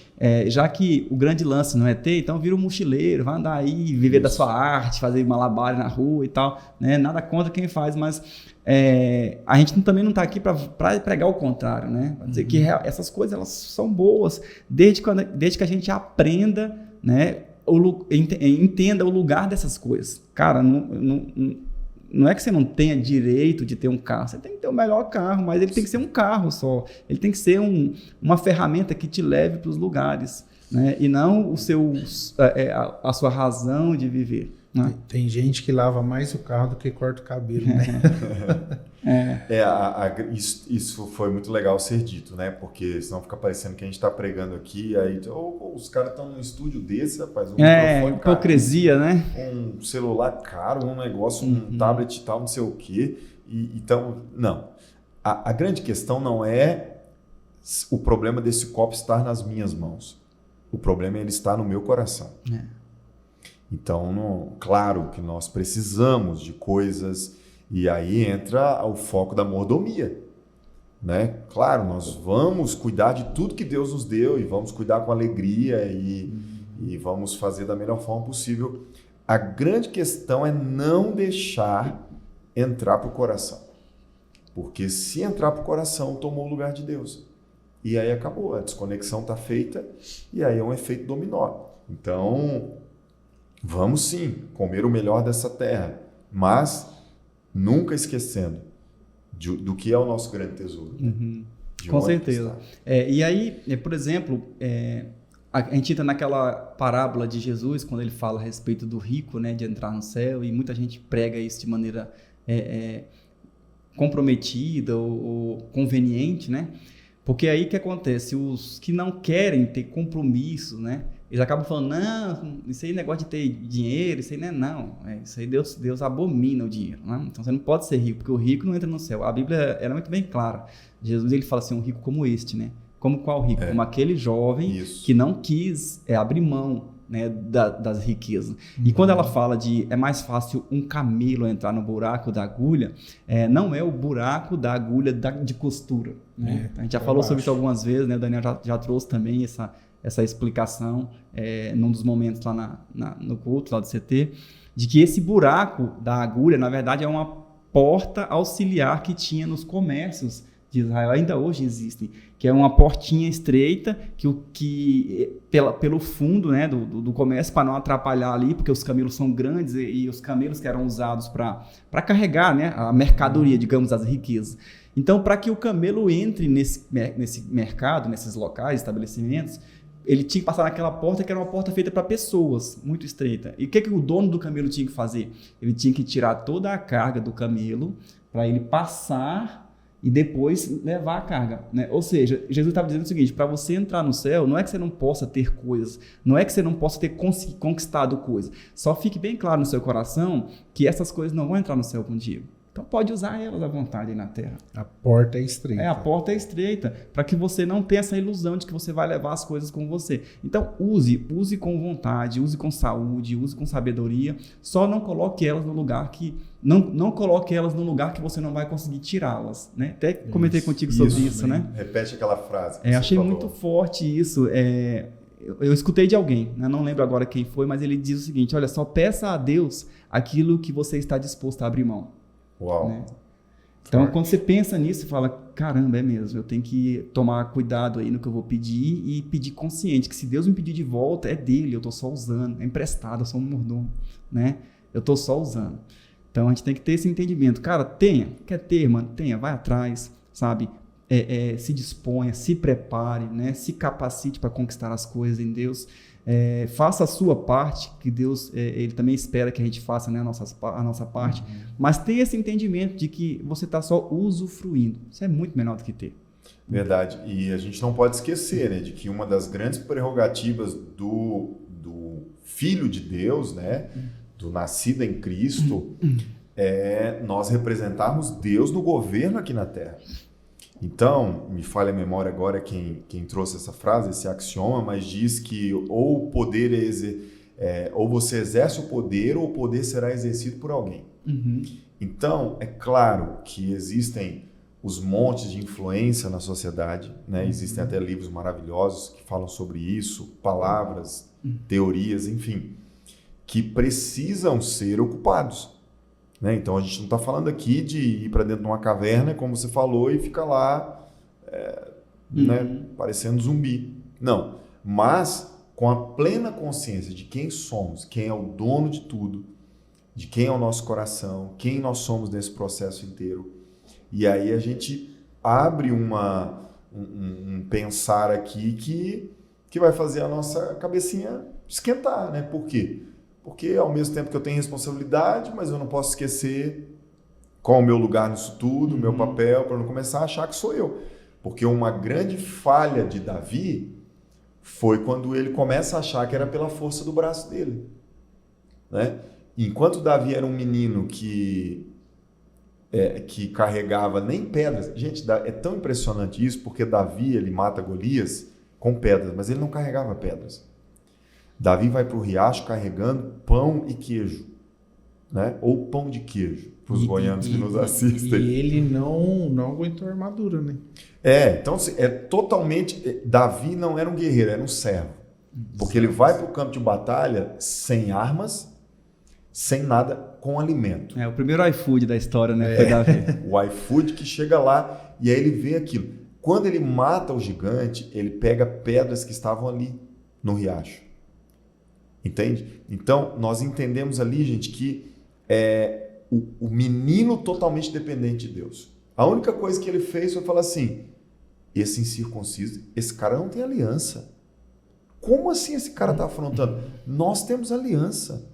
já que o grande lance não é ter, então vira um mochileiro, vai andar aí, viver da sua arte, fazer malabar na rua e tal, né? Nada contra quem faz, mas a gente também não está aqui para pregar o contrário, né? Pra dizer que essas coisas elas são boas, desde que a gente aprenda, né? Entenda o lugar dessas coisas. Cara, não é que você não tenha direito de ter um carro, você tem que ter o melhor carro, mas ele tem que ser um carro só, ele tem que ser uma ferramenta que te leve para os lugares, né? E não a sua razão de viver, né? Tem gente que lava mais o carro do que corta o cabelo, né? Isso foi muito legal ser dito, né? Porque senão fica parecendo que a gente está pregando aqui, aí os caras estão num estúdio desse, rapaz, um microfone hipocrisia, caro, né? Um celular caro, um negócio, um tablet e tal, não sei o quê. Então, não. A grande questão não é o problema desse copo estar nas minhas mãos. O problema é ele estar no meu coração. Então, claro que nós precisamos de coisas, e aí entra o foco da mordomia, né? Claro, nós vamos cuidar de tudo que Deus nos deu e vamos cuidar com alegria e vamos fazer da melhor forma possível. A grande questão é não deixar entrar para o coração, porque se entrar para o coração, tomou o lugar de Deus. E aí acabou, a desconexão está feita e aí é um efeito dominó. Então, vamos sim comer o melhor dessa terra, mas nunca esquecendo do que é o nosso grande tesouro. Com certeza. E aí, por exemplo, a gente entra naquela parábola de Jesus, quando ele fala a respeito do rico, né, de entrar no céu, e muita gente prega isso de maneira comprometida ou conveniente, né? Porque aí o que acontece? Os que não querem ter compromisso, né? Eles acabam falando, não, isso aí é negócio de ter dinheiro, isso aí não é não. Isso aí Deus abomina o dinheiro, né? Então você não pode ser rico, porque o rico não entra no céu. A Bíblia era muito bem clara. Jesus ele fala assim, um rico como este, né? Como qual rico? Como aquele jovem que não quis abrir mão, né, das riquezas. E quando ela fala de é mais fácil um camelo entrar no buraco da agulha, não é o buraco da agulha de costura. Né? A gente já falou sobre isso algumas vezes, né? O Daniel já trouxe também essa explicação num dos momentos lá no culto, lá do CT, de que esse buraco da agulha, na verdade, é uma porta auxiliar que tinha nos comércios de Israel, ainda hoje existem, que é uma portinha estreita que pelo fundo, né, do comércio, para não atrapalhar ali, porque os camelos são grandes e os camelos que eram usados para carregar, né, a mercadoria, digamos, as riquezas. Então, para que o camelo entre nesse mercado, nesses locais, estabelecimentos, ele tinha que passar naquela porta que era uma porta feita para pessoas, muito estreita. E o que o dono do camelo tinha que fazer? Ele tinha que tirar toda a carga do camelo para ele passar e depois levar a carga, né? Ou seja, Jesus estava dizendo o seguinte, para você entrar no céu, não é que você não possa ter coisas, não é que você não possa ter conquistado coisas, só fique bem claro no seu coração que essas coisas não vão entrar no céu contigo. Então pode usar elas à vontade aí na terra. A porta é estreita. A porta é estreita, para que você não tenha essa ilusão de que você vai levar as coisas com você. Então use com vontade, use com saúde, use com sabedoria, só não coloque elas no lugar que não coloque elas no lugar que você não vai conseguir tirá-las, né? Até comentei contigo sobre isso, né? Repete aquela frase. Achei muito forte isso. Eu escutei de alguém, né? Não lembro agora quem foi, mas ele diz o seguinte: olha, só peça a Deus aquilo que você está disposto a abrir mão. Uau. Né? Então, quando você pensa nisso, você fala, caramba, é mesmo, eu tenho que tomar cuidado aí no que eu vou pedir e pedir consciente, que se Deus me pedir de volta, é dele, eu estou só usando, é emprestado, eu sou um mordomo, né? Eu estou só usando. Então, a gente tem que ter esse entendimento. Cara, quer ter, mano? Tenha, vai atrás, sabe? Se disponha, se prepare, né? Se capacite para conquistar as coisas em Deus. Faça a sua parte, que Deus ele também espera que a gente faça, né, a nossa parte, mas tenha esse entendimento de que você está só usufruindo. Isso é muito melhor do que ter. Verdade. E a gente não pode esquecer, né, de que uma das grandes prerrogativas do Filho de Deus, né, do nascido em Cristo é nós representarmos Deus no governo aqui na Terra. Então, me falha a memória agora quem trouxe essa frase, esse axioma, mas diz que ou o poder ou você exerce o poder ou o poder será exercido por alguém. Então, é claro que existem os montes de influência na sociedade, né? Existem até livros maravilhosos que falam sobre isso, palavras, teorias, enfim, que precisam ser ocupados. Né? Então, a gente não está falando aqui de ir para dentro de uma caverna, como você falou, e ficar lá né, parecendo zumbi. Não, mas com a plena consciência de quem somos, quem é o dono de tudo, de quem é o nosso coração, quem nós somos nesse processo inteiro. E aí a gente abre um pensar aqui que vai fazer a nossa cabecinha esquentar, né? Por quê? Porque ao mesmo tempo que eu tenho responsabilidade, mas eu não posso esquecer qual é o meu lugar nisso tudo, o meu papel, para não começar a achar que sou eu. Porque uma grande falha de Davi foi quando ele começa a achar que era pela força do braço dele. Né? Enquanto Davi era um menino que carregava nem pedras. Gente, é tão impressionante isso, porque Davi ele mata Golias com pedras, mas ele não carregava pedras. Davi vai para o riacho carregando pão e queijo, né? Ou pão de queijo, para os goianos que nos assistem. E ele não aguentou a armadura, né? Então é totalmente... Davi não era um guerreiro, era um servo. Porque ele vai para o campo de batalha sem armas, sem nada, com alimento. É o primeiro iFood da história, né? Foi Davi. O iFood que chega lá e aí ele vê aquilo. Quando ele mata o gigante, ele pega pedras que estavam ali no riacho. Entende? Então, nós entendemos ali, gente, que o menino totalmente dependente de Deus. A única coisa que ele fez foi falar assim, esse incircunciso, esse cara não tem aliança. Como assim esse cara está afrontando? Nós temos aliança.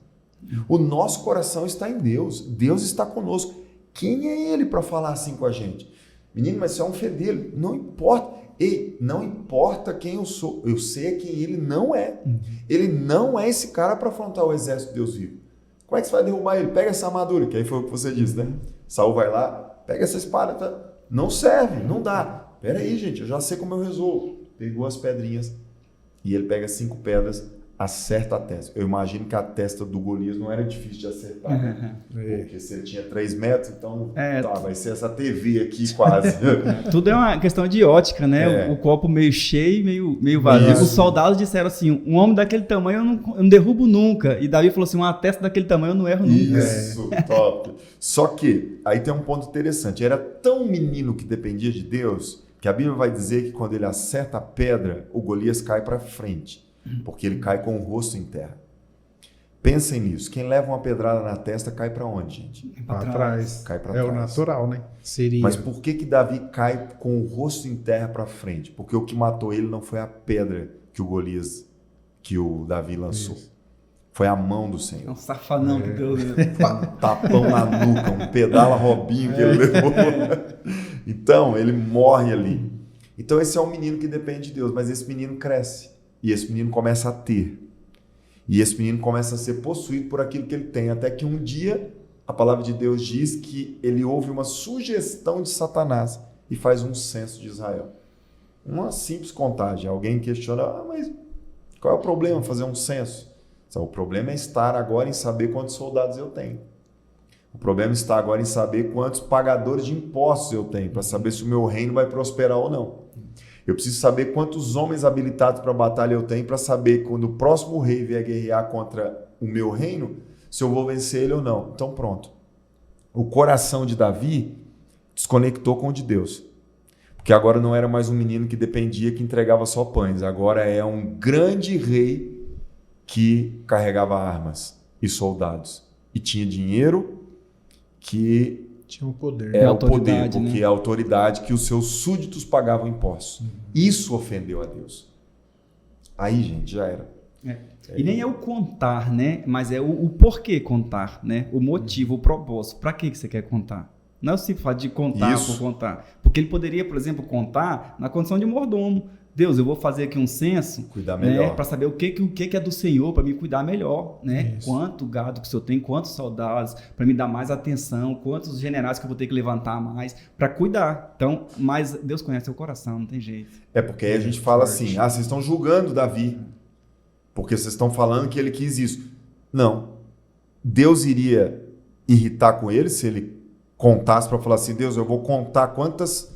O nosso coração está em Deus. Deus está conosco. Quem é ele para falar assim com a gente? Menino, mas isso é um fedelho. Não importa. Ei, não importa quem eu sou. Eu sei quem ele não é. Ele não é esse cara para afrontar o exército de Deus vivo. Como é que você vai derrubar ele? Pega essa armadura, que aí foi o que você disse, né? Saul vai lá, pega essa espada. Tá? Não serve, não dá. Pera aí, gente, eu já sei como eu resolvo. Pegou as pedrinhas e ele pega 5 pedras, acerta a testa. Eu imagino que a testa do Golias não era difícil de acertar. Né? Porque se ele tinha 3 metros, então vai ser essa TV aqui quase. Tudo é uma questão de ótica, né? O copo meio cheio, meio vazio. Os soldados disseram assim, um homem daquele tamanho eu não derrubo nunca. E Davi falou assim, uma testa daquele tamanho eu não erro nunca. Isso, top. Só que, aí tem um ponto interessante. Era tão menino que dependia de Deus, que a Bíblia vai dizer que quando ele acerta a pedra, o Golias cai para frente. Porque ele cai com o rosto em terra. Pensem nisso. Quem leva uma pedrada na testa cai para onde, gente? Para trás. Cai para trás. O natural, né? Seria. Mas por que Davi cai com o rosto em terra para frente? Porque o que matou ele não foi a pedra que o Davi lançou. Isso. Foi a mão do Senhor. É um safanão que deu. Tapão na nuca, um pedala Robinho que ele levou. Então, ele morre ali. Então, esse é um menino que depende de Deus, mas esse menino cresce. E esse menino começa a ter. E esse menino começa a ser possuído por aquilo que ele tem. Até que um dia, a palavra de Deus diz que ele ouve uma sugestão de Satanás e faz um censo de Israel. Uma simples contagem. Alguém questiona, mas qual é o problema fazer um censo? O problema é estar agora em saber quantos soldados eu tenho. O problema está agora em saber quantos pagadores de impostos eu tenho, para saber se o meu reino vai prosperar ou não. Eu preciso saber quantos homens habilitados para a batalha eu tenho para saber quando o próximo rei vier guerrear contra o meu reino, se eu vou vencer ele ou não. Então pronto. O coração de Davi desconectou com o de Deus. Porque agora não era mais um menino que dependia, que entregava só pães. Agora é um grande rei que carregava armas e soldados. E tinha dinheiro que... Tinha o poder. É o poder, porque é a autoridade que os seus súditos pagavam impostos. Isso ofendeu a Deus. Aí, gente, já era. E nem é o contar, né? Mas é o porquê contar, né? O motivo, o propósito. Para que você quer contar? Não é o simples fato de contar por contar. Porque ele poderia, por exemplo, contar na condição de mordomo. Deus, eu vou fazer aqui um censo, Cuidar melhor. Para saber o que é do Senhor, para me cuidar melhor, né? Isso. Quanto gado que o Senhor tem, quantos soldados, para me dar mais atenção, quantos generais que eu vou ter que levantar mais, para cuidar. Então, mas Deus conhece o coração, não tem jeito. É porque aí a gente fala assim, vocês estão julgando Davi, porque vocês estão falando que ele quis isso. Não. Deus iria irritar com ele se ele contasse para falar assim, Deus, eu vou contar quantas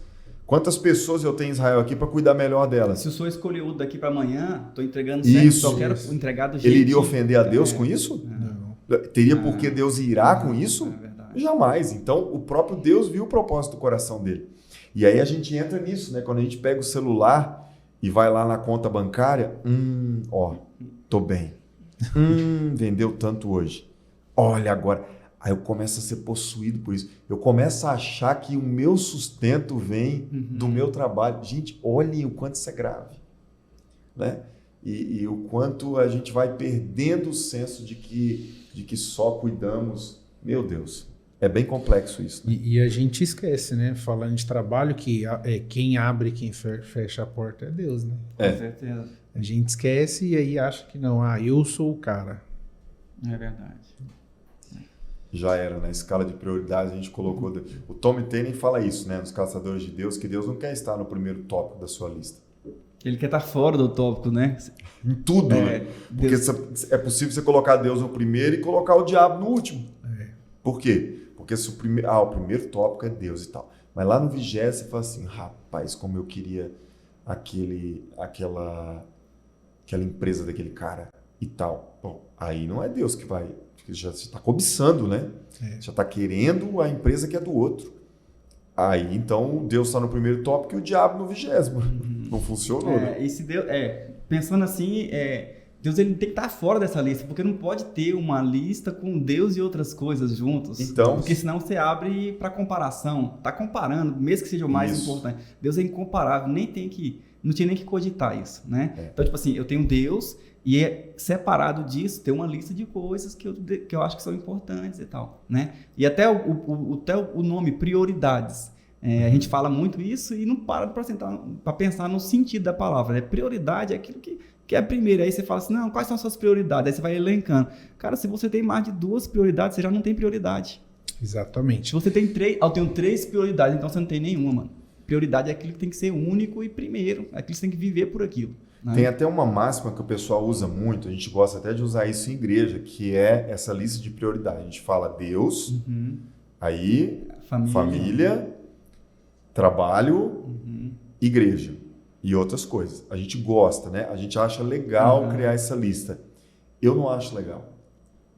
pessoas eu tenho em Israel aqui para cuidar melhor delas. Se o Senhor escolheu daqui para amanhã, estou entregando certo, só quero entregar do jeito. Ele iria ofender a Deus com isso? Não. Teria por que Deus irá com isso? É verdade. Jamais. Então, o próprio Deus viu o propósito do coração dele. E aí a gente entra nisso, né? Quando a gente pega o celular e vai lá na conta bancária, tô bem. Vendeu tanto hoje. Olha agora. Aí eu começo a ser possuído por isso. Eu começo a achar que o meu sustento vem do meu trabalho. Gente, olhem o quanto isso é grave. Né? E o quanto a gente vai perdendo o senso de que só cuidamos. Meu Deus, é bem complexo isso. Né? E a gente esquece, né? Falando de trabalho, que quem abre e quem fecha a porta é Deus, né? Com certeza. A gente esquece e aí acha que não, eu sou o cara. É verdade. Já era, na escala de prioridades a gente colocou... O Tommy Tenney fala isso, né? Nos Caçadores de Deus, que Deus não quer estar no primeiro tópico da sua lista. Ele quer estar fora do tópico, né? Em tudo, né? Porque é possível você colocar Deus no primeiro e colocar o diabo no último. Por quê? Porque se o primeiro tópico é Deus e tal. Mas lá no 20º você fala assim, rapaz, como eu queria aquela empresa daquele cara e tal. Bom, aí não é Deus que vai... Já está cobiçando, né? Já está querendo a empresa que é do outro. Aí, então, Deus está no primeiro tópico e o diabo no 20º. Não funcionou, né? E se Deus, pensando assim, Deus ele tem que estar fora dessa lista, porque não pode ter uma lista com Deus e outras coisas juntos. Então, porque senão você abre para comparação. Está comparando, mesmo que seja o mais importante. Deus é incomparável, não tinha nem que cogitar isso, né? Então, tipo assim, eu tenho Deus... E separado disso, tem uma lista de coisas que eu acho que são importantes e tal, né? E até o nome, prioridades. A gente fala muito isso e não para para pensar no sentido da palavra, né? Prioridade é aquilo que é primeiro. Aí você fala assim, não, quais são as suas prioridades? Aí você vai elencando. Cara, se você tem mais de 2 prioridades, você já não tem prioridade. Exatamente. Se você tem 3, eu tenho 3 prioridades, então você não tem nenhuma, mano. Prioridade é aquilo que tem que ser único e primeiro. É aquilo que você tem que viver por aquilo. Tem até uma máxima que o pessoal usa muito, a gente gosta até de usar isso em igreja, que é essa lista de prioridades. A gente fala Deus, aí família, trabalho, igreja e outras coisas. A gente gosta, né? A gente acha legal criar essa lista. Eu não acho legal.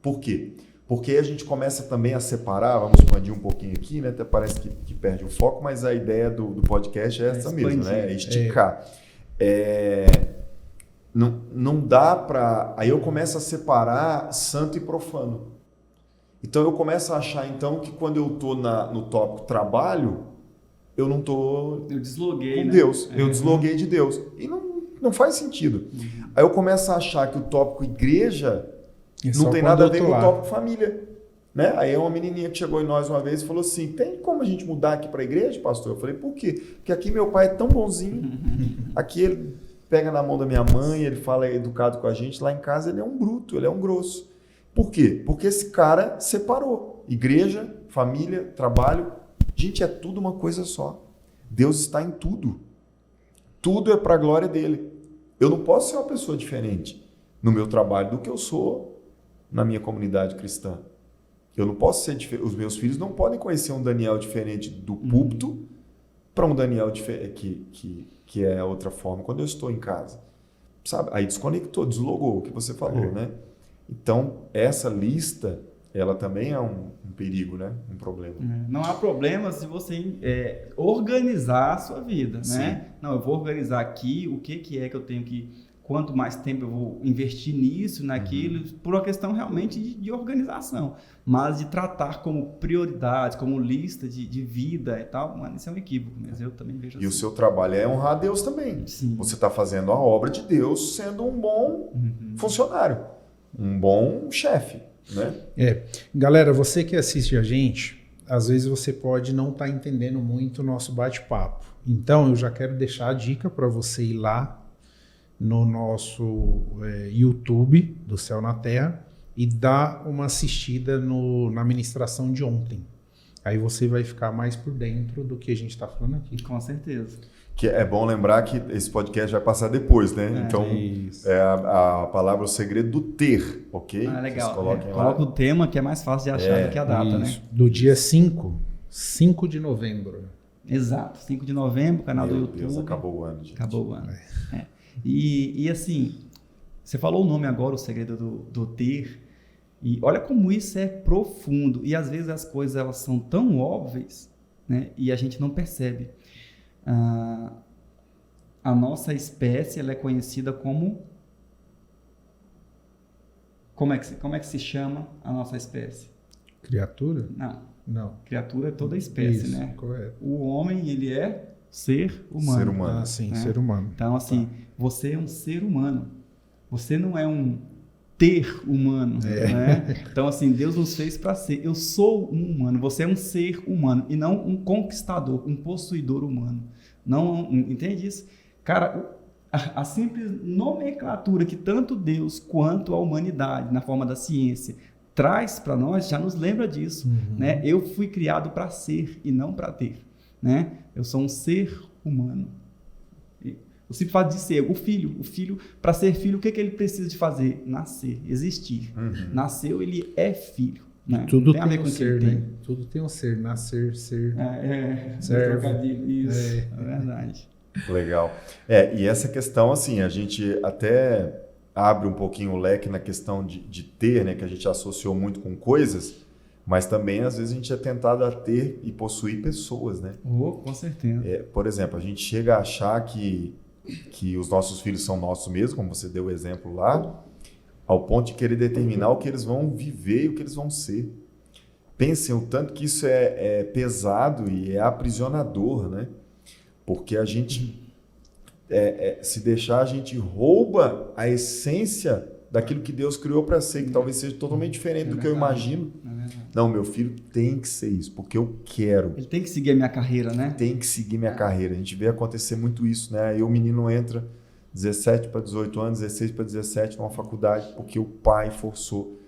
Por quê? Porque a gente começa também a separar, vamos expandir um pouquinho aqui, né? Até parece que perde o foco, mas a ideia do podcast é essa mesmo, né? É esticar. Não dá para... Aí eu começo a separar santo e profano. Então eu começo a achar então que quando eu estou no tópico trabalho, eu não estou... Eu desloguei, com Deus. Eu desloguei de Deus. E não faz sentido. Aí eu começo a achar que o tópico igreja não tem nada a ver com o tópico família. Né? Aí uma menininha que chegou em nós uma vez e falou assim, tem como a gente mudar aqui para a igreja, pastor? Eu falei, por quê? Porque aqui meu pai é tão bonzinho. Aqui ele pega na mão da minha mãe, ele fala educado com a gente. Lá em casa ele é um bruto, ele é um grosso. Por quê? Porque esse cara separou. Igreja, família, trabalho. Gente, é tudo uma coisa só. Deus está em tudo. Tudo é para a glória dele. Eu não posso ser uma pessoa diferente no meu trabalho do que eu sou na minha comunidade cristã. Eu não posso ser diferente. Os meus filhos não podem conhecer um Daniel diferente do púlpito para um Daniel que é outra forma quando eu estou em casa. Sabe? Aí desconectou, deslogou o que você falou, né? Então, essa lista, ela também é um perigo, né? Um problema. Não há problema se você organizar a sua vida, né? Não, eu vou organizar aqui o que é que eu tenho que... Quanto mais tempo eu vou investir nisso, naquilo, por uma questão realmente de organização. Mas de tratar como prioridade, como lista de vida e tal, mano, isso é um equívoco, mas eu também vejo assim. E o seu trabalho é honrar a Deus também. Sim. Você está fazendo a obra de Deus sendo um bom funcionário, um bom chefe, né? Galera, você que assiste a gente, às vezes você pode não estar entendendo muito o nosso bate-papo. Então, eu já quero deixar a dica para você ir lá no nosso YouTube do Céu na Terra e dar uma assistida na ministração de ontem. Aí você vai ficar mais por dentro do que a gente está falando aqui. Com certeza. Que é bom lembrar que esse podcast vai passar depois, né? Então, a palavra, o segredo do ter, ok? Ah, legal. Coloquem lá. Coloca o tema que é mais fácil de achar do que a data, Isso. né? Do dia 5 de novembro. Exato, 5 de novembro, canal do Meu YouTube. Deus, acabou o ano, gente. Acabou o ano. E assim, você falou o nome agora, o segredo do ter, e olha como isso é profundo. E às vezes as coisas elas são tão óbvias, né? E a gente não percebe. A nossa espécie ela é conhecida como... Como é que se chama a nossa espécie? Criatura? Não. Criatura é toda a espécie, Isso, né? correto. O homem, ele é ser humano. Ser humano. Ah, sim, né? ser humano. Então, assim, você é um ser humano. Você não é um ter humano, né? Então, assim, Deus nos fez para ser. Eu sou um humano, você é um ser humano e não um conquistador, um possuidor humano. Não, entende isso? Cara, a simples nomenclatura que tanto Deus quanto a humanidade, na forma da ciência, traz para nós, já nos lembra disso, né? Eu fui criado para ser e não para ter, né? Eu sou um ser humano. O simples fato de ser, o filho, para ser filho, o que ele precisa de fazer? Nascer, existir. Nasceu, ele é filho. Né? Tudo tem a ver tem com um o que ser, ele tem. né? Tudo tem um ser. Nascer, ser. Servo. Isso, É. é verdade. Legal. E essa questão, assim, a gente até abre um pouquinho o leque na questão de ter, né? Que a gente associou muito com coisas, mas também, às vezes, a gente é tentado a ter e possuir pessoas, né? Com certeza. Por exemplo, a gente chega a achar que os nossos filhos são nossos mesmo, como você deu o exemplo lá, ao ponto de querer determinar o que eles vão viver e o que eles vão ser. Pensem o tanto que isso é pesado e é aprisionador, né? Porque a gente, se deixar, a gente rouba a essência daquilo que Deus criou para ser, que talvez seja totalmente diferente do que eu imagino. Não, meu filho tem que ser isso, porque eu quero. Ele tem que seguir a minha carreira, né? Tem que seguir minha carreira. A gente vê acontecer muito isso, né? Aí o menino entra 17 para 18 anos, 16 para 17 numa faculdade, porque o pai forçou.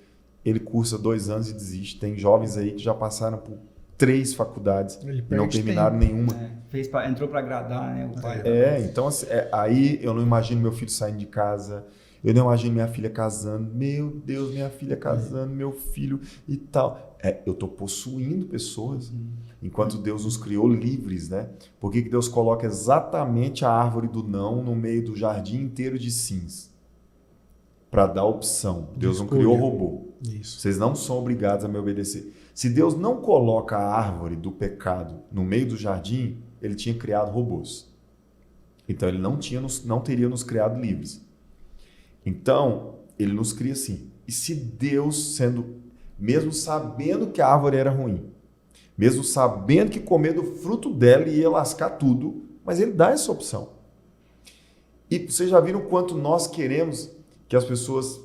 Ele cursa 2 anos e desiste. Tem jovens aí que já passaram por 3 faculdades e não terminaram nenhuma. Entrou para agradar, né, o pai. Então assim, aí eu não imagino meu filho saindo de casa, eu não imagino minha filha casando, meu Deus, minha filha casando, meu filho e tal. Eu estou possuindo pessoas, enquanto Deus nos criou livres, né? Por que Deus coloca exatamente a árvore do não no meio do jardim inteiro de sims? Para dar opção. Deus não criou robô. Isso. Vocês não são obrigados a me obedecer. Se Deus não coloca a árvore do pecado no meio do jardim, ele tinha criado robôs. Então ele não teria nos criado livres. Então, ele nos cria assim. E se Deus, mesmo sabendo que a árvore era ruim, mesmo sabendo que comer do fruto dela ia lascar tudo, mas ele dá essa opção. E vocês já viram quanto nós queremos que as pessoas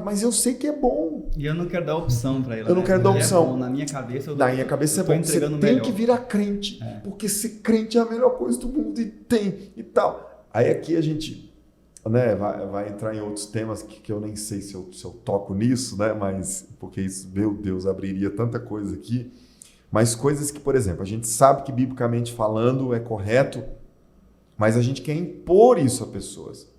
mas eu sei que é bom. E eu não quero dar opção para ele. Eu não quero dar opção. Na minha cabeça, Na minha cabeça é bom. Você tem que virar crente, porque ser crente é a melhor coisa do mundo e tem e tal. Aí aqui a gente, né, vai entrar em outros temas que eu nem sei se eu toco nisso, né? Mas porque isso, meu Deus, abriria tanta coisa aqui. Mas coisas que, por exemplo, a gente sabe que biblicamente falando é correto, mas a gente quer impor isso a pessoas.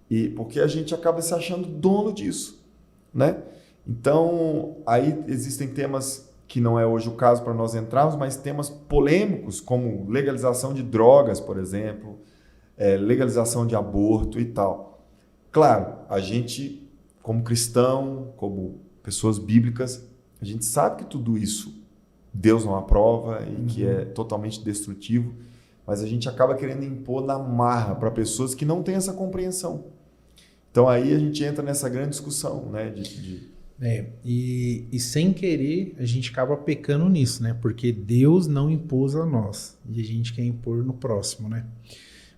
E porque a gente acaba se achando dono disso, né? Então, aí existem temas que não é hoje o caso para nós entrarmos, mas temas polêmicos, como legalização de drogas, por exemplo, legalização de aborto e tal. Claro, a gente, como cristão, como pessoas bíblicas, a gente sabe que tudo isso Deus não aprova e que é totalmente destrutivo, mas a gente acaba querendo impor na marra para pessoas que não têm essa compreensão. Então aí a gente entra nessa grande discussão, né? E sem querer a gente acaba pecando nisso, né? Porque Deus não impôs a nós e a gente quer impor no próximo, né?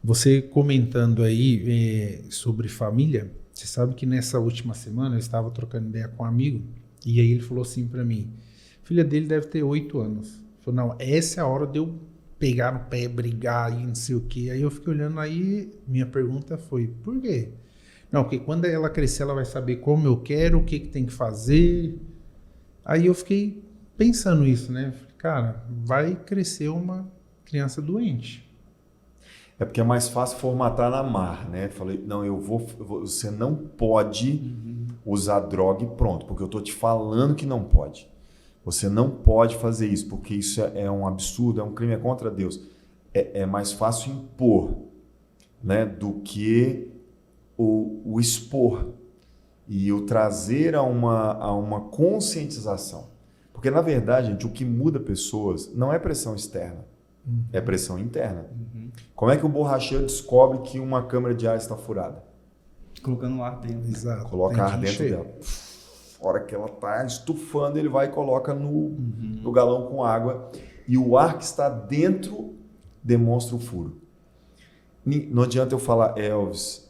Você comentando aí sobre família, você sabe que nessa última semana eu estava trocando ideia com um amigo e aí ele falou assim para mim, A filha dele deve ter 8 anos. Falou, não, essa é a hora de eu pegar no pé, brigar e não sei o quê. Aí eu fiquei olhando, aí minha pergunta foi, por quê? Não, porque quando ela crescer, ela vai saber como eu quero, o que tem que fazer. Aí eu fiquei pensando isso, né? Falei, cara, vai crescer uma criança doente. É porque é mais fácil formatar na mar, né? Falei, não, você não pode usar droga e pronto, porque eu tô te falando que não pode. Você não pode fazer isso, porque isso é um absurdo, é um crime, é contra Deus. É mais fácil impor, né, do que o expor e o trazer a uma conscientização. Porque, na verdade, gente, o que muda pessoas não é pressão externa, é pressão interna. Como é que o borracheiro descobre que uma câmara de ar está furada? Colocando o ar dentro. Exato. Coloca ar dentro dela. A hora que ela está estufando, ele vai e coloca no galão com água. E o ar que está dentro demonstra o furo. Não adianta eu falar, Elvis,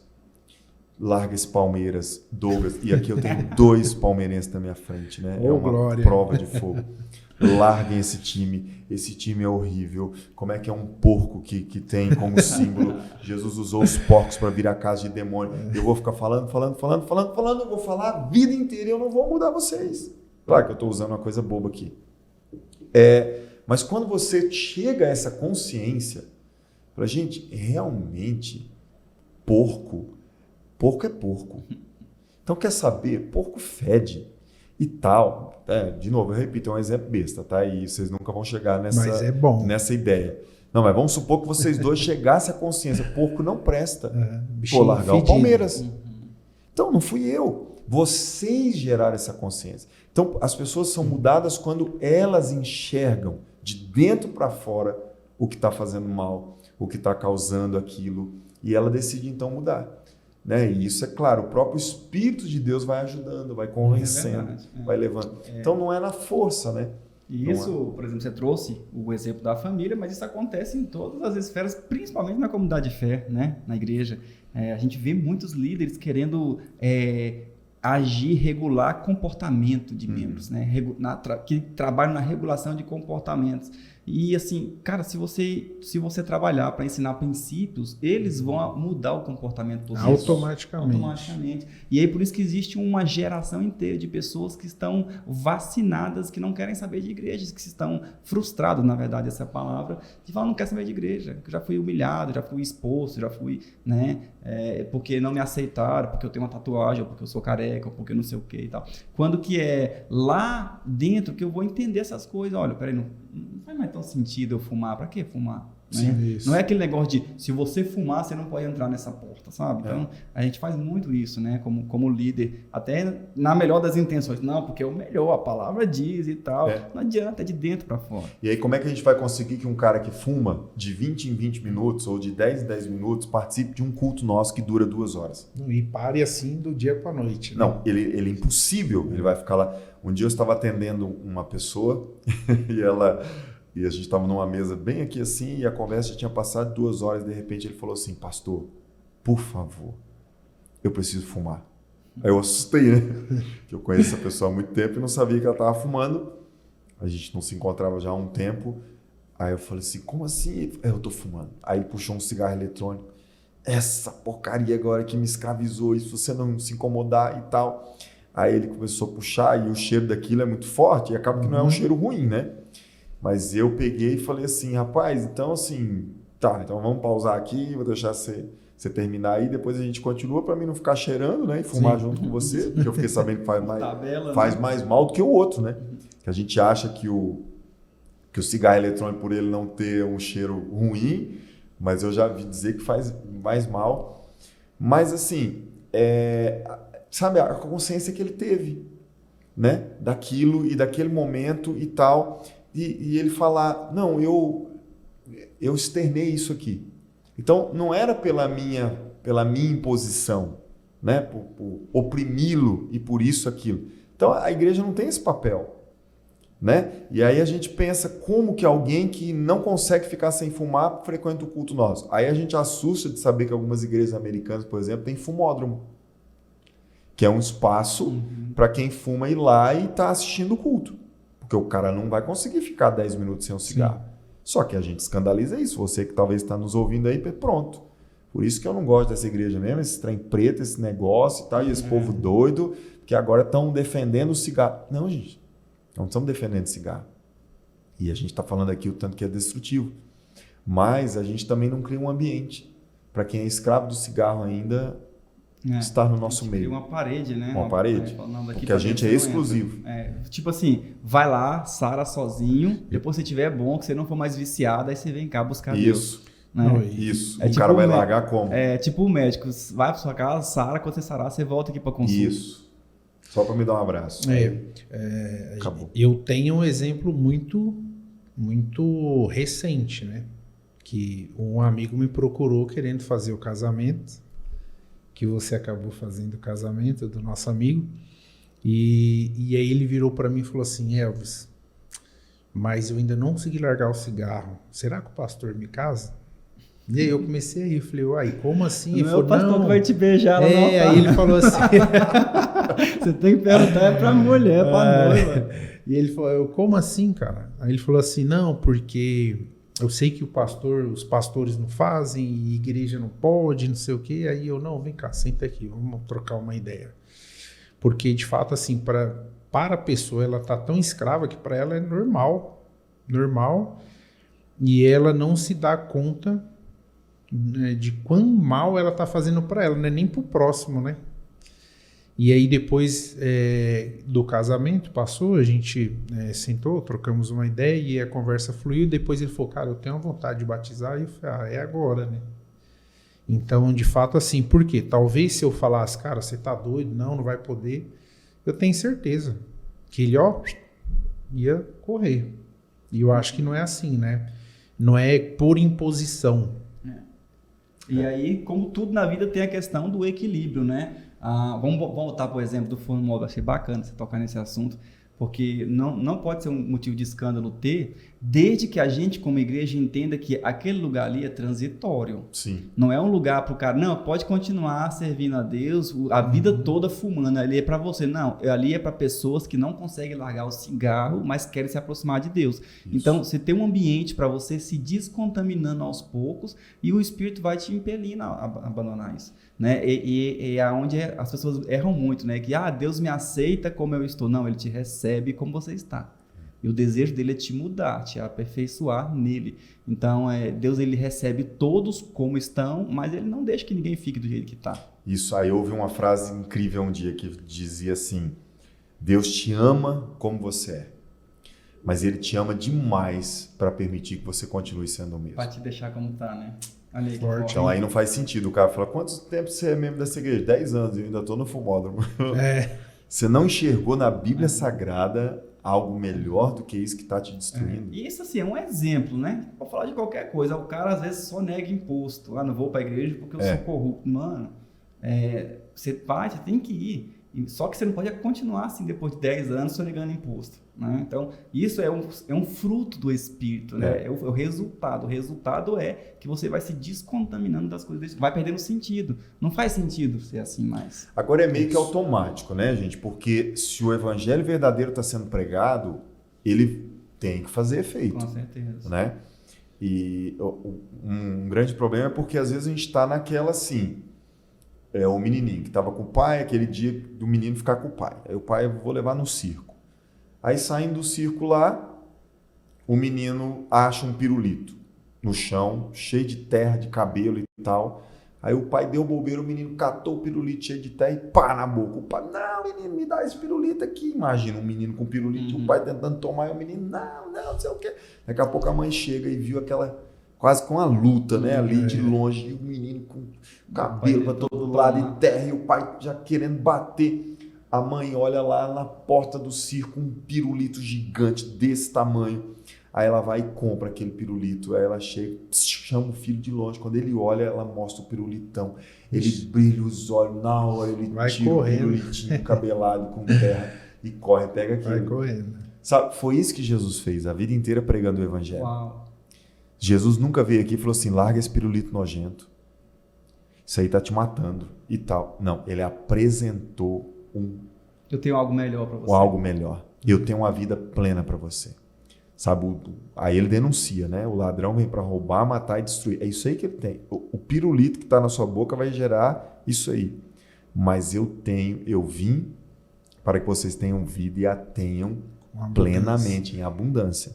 larga esse Palmeiras, Douglas. E aqui eu tenho 2 palmeirenses na minha frente, né? É uma glória. prova de fogo. Larguem esse time é horrível. Como é que é um porco que tem como símbolo? Jesus usou os porcos para virar casa de demônio. Eu vou ficar falando, eu vou falar a vida inteira e eu não vou mudar vocês. Claro que eu estou usando uma coisa boba aqui. Mas quando você chega a essa consciência, fala, gente, realmente, porco é porco. Então, quer saber? Porco fede. E tal, de novo, eu repito, é um exemplo besta, tá? E vocês nunca vão chegar nessa ideia. Não, mas vamos supor que vocês dois chegassem à consciência, porco não presta. Vou largar o Palmeiras. Então, não fui eu. Vocês geraram essa consciência. Então, as pessoas são mudadas quando elas enxergam de dentro para fora o que está fazendo mal, o que está causando aquilo, e ela decide então mudar. Né? E isso é claro, o próprio Espírito de Deus vai ajudando, vai convencendo, vai levando. Então não é na força, né? E isso, por exemplo, você trouxe o exemplo da família, mas isso acontece em todas as esferas, principalmente na comunidade de fé, né? Na igreja. A gente vê muitos líderes querendo agir, regular comportamento de membros, né? Que trabalham na regulação de comportamentos. E assim, cara, se você trabalhar para ensinar princípios, eles vão mudar o comportamento positivo. Automaticamente. E aí por isso que existe uma geração inteira de pessoas que estão vacinadas, que não querem saber de igrejas, que estão frustradas, na verdade, essa palavra, de falar, não quero saber de igreja, que eu já fui humilhado, já fui exposto, já fui, né, porque não me aceitaram, porque eu tenho uma tatuagem, ou porque eu sou careca, ou porque eu não sei o que e tal. Quando que é lá dentro que eu vou entender essas coisas, olha, peraí, não faz mais tão sentido eu fumar. Pra que fumar? Né? Não é aquele negócio de se você fumar, você não pode entrar nessa porta, sabe? Então, a gente faz muito isso, né? Como líder, até na melhor das intenções. Não, porque é o melhor, a palavra diz e tal. Não adianta, é de dentro para fora. E aí, como é que a gente vai conseguir que um cara que fuma de 20 em 20 minutos ou de 10 em 10 minutos participe de um culto nosso que dura 2 horas? E pare assim do dia para a noite. Né? Não, ele é impossível, ele vai ficar lá. Um dia eu estava atendendo uma pessoa e a gente estava numa mesa bem aqui assim, e a conversa já tinha passado 2 horas, e de repente ele falou assim, pastor, por favor, eu preciso fumar. Aí eu assustei, né? Que eu conheço essa pessoa há muito tempo e não sabia que ela estava fumando. A gente não se encontrava já há um tempo. Aí eu falei assim, como assim? Eu estou fumando. Aí ele puxou um cigarro eletrônico. Essa porcaria agora que me escravizou, e se você não se incomodar e tal. Aí ele começou a puxar e o cheiro daquilo é muito forte e acaba que não é um cheiro ruim, né? Mas eu peguei e falei assim, rapaz, então assim, tá, então vamos pausar aqui, vou deixar você terminar aí, depois a gente continua para mim não ficar cheirando, né? E fumar junto com você, porque eu fiquei sabendo que faz mais mal do que o outro, né? Que a gente acha que o cigarro eletrônico, por ele não ter um cheiro ruim, mas eu já vi dizer que faz mais mal. Mas assim, sabe, a consciência que ele teve, né? Daquilo e daquele momento e tal. E ele falar, não, eu externei isso aqui. Então, não era pela minha imposição, né? Por oprimi-lo e por isso aquilo. Então, a igreja não tem esse papel, né? E aí a gente pensa como que alguém que não consegue ficar sem fumar frequenta o culto nosso. Aí a gente assusta de saber que algumas igrejas americanas, por exemplo, têm fumódromo, que é um espaço para quem fuma ir lá e está assistindo o culto. Porque o cara não vai conseguir ficar 10 minutos sem um cigarro. Sim. Só que a gente escandaliza isso. Você que talvez está nos ouvindo aí, pronto. Por isso que eu não gosto dessa igreja mesmo, esse trem preto, esse negócio e tal, e esse povo doido, que agora estão defendendo o cigarro. Não, gente. Não estamos defendendo cigarro. E a gente está falando aqui o tanto que é destrutivo. Mas a gente também não cria um ambiente para quem é escravo do cigarro ainda estar no nosso meio. Cria uma parede, né? Uma parede. Porque a gente é exclusivo. Tipo assim, vai lá, sara sozinho, depois se tiver bom, que você não for mais viciado, aí você vem cá buscar Deus. Né? Isso. O cara vai largar como? É tipo o médico, vai para sua casa, sara, quando você sarar, você volta aqui para consulta. Isso. Só para me dar um abraço. Acabou. Eu tenho um exemplo muito recente, né? Que um amigo me procurou querendo fazer o casamento, que você acabou fazendo o casamento do nosso amigo, e aí ele virou para mim e falou assim: Elvis, mas eu ainda não consegui largar o cigarro, será que o pastor me casa? E aí eu comecei a rir, falei, uai, como assim? Não é o pastor que vai te beijar lá no altar. Aí ele falou assim... Você tem que perguntar pra mulher, pra noiva. E ele falou, como assim, cara? Aí ele falou assim, não, porque eu sei que os pastores não fazem, e igreja não pode, não sei o quê. Aí eu, não, vem cá, senta aqui, vamos trocar uma ideia. Porque, de fato, assim, para a pessoa, ela tá tão escrava que para ela é normal, e ela não se dá conta de quão mal ela tá fazendo para ela, não é nem pro próximo, né? E aí depois do casamento passou, a gente sentou, trocamos uma ideia e a conversa fluiu. Depois ele falou, cara, eu tenho vontade de batizar. E eu falei, é agora, né? Então, de fato, assim, por quê? Talvez se eu falasse, cara, você tá doido, não vai poder, eu tenho certeza que ele, ia correr. E eu acho que não é assim, né? Não é por imposição. E aí, como tudo na vida, tem a questão do equilíbrio, né? Vamos voltar, por exemplo, do forno móvel. Achei bacana você tocar nesse assunto, porque não pode ser um motivo de escândalo desde que a gente, como igreja, entenda que aquele lugar ali é transitório. Sim. Não é um lugar para o cara, não, pode continuar servindo a Deus a vida toda fumando, ali é para você. Não, ali é para pessoas que não conseguem largar o cigarro, mas querem se aproximar de Deus. Isso. Então, você tem um ambiente para você se descontaminando aos poucos e o Espírito vai te impelindo a abandonar isso. Né? E é onde as pessoas erram muito, né? Que Deus me aceita como eu estou. Não, Ele te recebe como você está. E o desejo dele é te mudar, te aperfeiçoar nele. Então, Deus ele recebe todos como estão, mas ele não deixa que ninguém fique do jeito que está. Isso aí, eu ouvi uma frase incrível um dia que dizia assim: Deus te ama como você é, mas Ele te ama demais para permitir que você continue sendo o mesmo. Para te deixar como está, né? Forte. Então aí não faz sentido. O cara fala, quantos tempos você é membro dessa igreja? 10 anos, eu ainda estou no fumódromo. Você não enxergou na Bíblia Sagrada algo melhor do que isso que está te destruindo? E isso assim é um exemplo, né? Pode falar de qualquer coisa. O cara às vezes só nega imposto. Não vou para a igreja porque eu sou corrupto. Mano, você tem que ir. Só que você não pode continuar assim depois de 10 anos sonegando imposto. Né? Então, isso é um fruto do Espírito, né? É o resultado. O resultado é que você vai se descontaminando das coisas, vai perdendo sentido. Não faz sentido ser assim mais. Agora é meio que automático, né, gente? Porque se o evangelho verdadeiro está sendo pregado, ele tem que fazer efeito. Com certeza. Né? E um grande problema é porque às vezes a gente está naquela assim... o menininho que estava com o pai, aquele dia do menino ficar com o pai. Aí o pai, vou levar no circo. Aí saindo do circo lá, o menino acha um pirulito no chão, cheio de terra, de cabelo e tal. Aí o pai deu bobeira, o menino catou o pirulito cheio de terra e pá na boca. O pai, não, menino, me dá esse pirulito aqui. Imagina um menino com pirulito e o pai tentando tomar e o menino, não sei o quê. Daqui a pouco a mãe chega e viu aquela... quase com a luta, né? Ali de longe, e o menino com cabelo para todo lado e terra, e o pai já querendo bater. A mãe olha lá na porta do circo, um pirulito gigante desse tamanho. Aí ela vai e compra aquele pirulito. Aí ela chega, chama o filho de longe. Quando ele olha, ela mostra o pirulitão. Ele brilha os olhos, na hora ele tira o pirulitinho cabelado com terra e corre, pega aquilo. Vai correndo. Sabe, foi isso que Jesus fez, a vida inteira pregando o evangelho. Uau. Jesus nunca veio aqui e falou assim, larga esse pirulito nojento. Isso aí tá te matando e tal. Não, ele apresentou eu tenho algo melhor para você. Algo melhor. Eu tenho uma vida plena para você. Sabe, aí ele denuncia, né? O ladrão vem para roubar, matar e destruir. É isso aí que ele tem. O pirulito que está na sua boca vai gerar isso aí. Mas eu vim para que vocês tenham vida e a tenham plenamente, em abundância.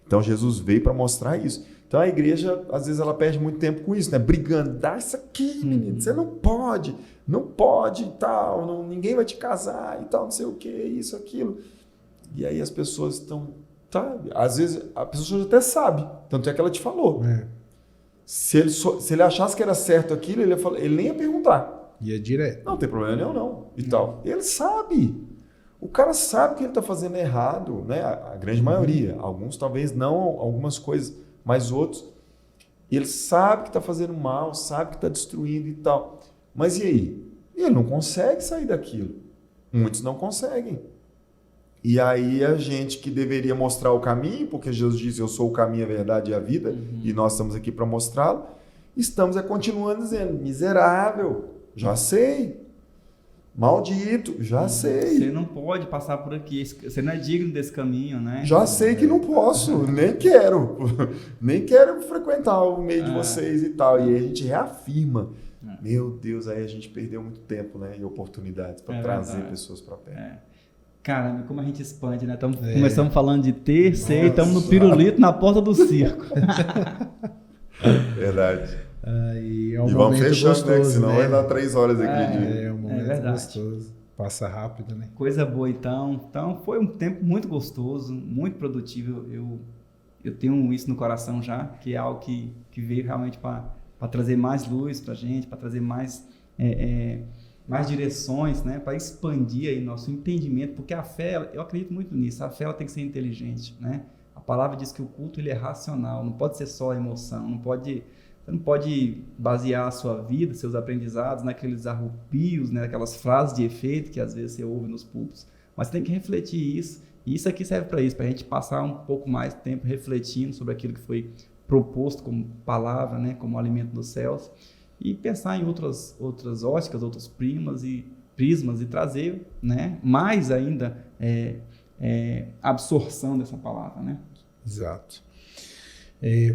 Então Jesus veio para mostrar isso. Então a igreja, às vezes, ela perde muito tempo com isso, né? Brigando. Dá isso aqui, menino. Você não pode e tal. Ninguém vai te casar e tal, não sei o que, isso, aquilo. E aí as pessoas estão... Às vezes a pessoa até sabe, tanto é que ela te falou. Se ele achasse que era certo aquilo, ele nem ia perguntar. Ia direto. Não tem problema nenhum, não. E tal. Ele sabe. O cara sabe que ele está fazendo errado, né? A grande maioria. Alguns talvez não, algumas coisas, mas outros. Ele sabe que está fazendo mal, sabe que está destruindo e tal. Mas e aí? Ele não consegue sair daquilo. Muitos não conseguem. E aí a gente que deveria mostrar o caminho, porque Jesus diz, eu sou o caminho, a verdade e a vida, e nós estamos aqui para mostrá-lo, estamos continuando dizendo, miserável, já sei, maldito, já sei. Você não pode passar por aqui, você não é digno desse caminho, né? Já sei que não posso, nem quero frequentar o meio de vocês e tal. E aí a gente reafirma, meu Deus, aí a gente perdeu muito tempo, né, e oportunidades para trazer pessoas para perto. Caramba, como a gente expande, né? Começamos falando de ter, ser, estamos no pirulito na porta do circo. Verdade. E vamos fechando, gostoso, né? Senão né? vai dar 3 horas aqui. É um momento gostoso. Passa rápido, né? Coisa boa, então. Então, foi um tempo muito gostoso, muito produtivo. Eu tenho isso no coração já, que é algo que veio realmente para trazer mais luz para a gente, para trazer mais direções, né, para expandir aí nosso entendimento, porque a fé, eu acredito muito nisso, a fé ela tem que ser inteligente, né? A palavra diz que o culto ele é racional, não pode ser só emoção, você não pode basear a sua vida, seus aprendizados naqueles arrupios, né, aquelas frases de efeito que às vezes você ouve nos púlpitos, mas você tem que refletir isso, e isso aqui serve para isso, para a gente passar um pouco mais de tempo refletindo sobre aquilo que foi proposto como palavra, né, como alimento dos céus, e pensar em outras óticas, outros prismas e trazer, né, mais ainda absorção dessa palavra, né? Exato.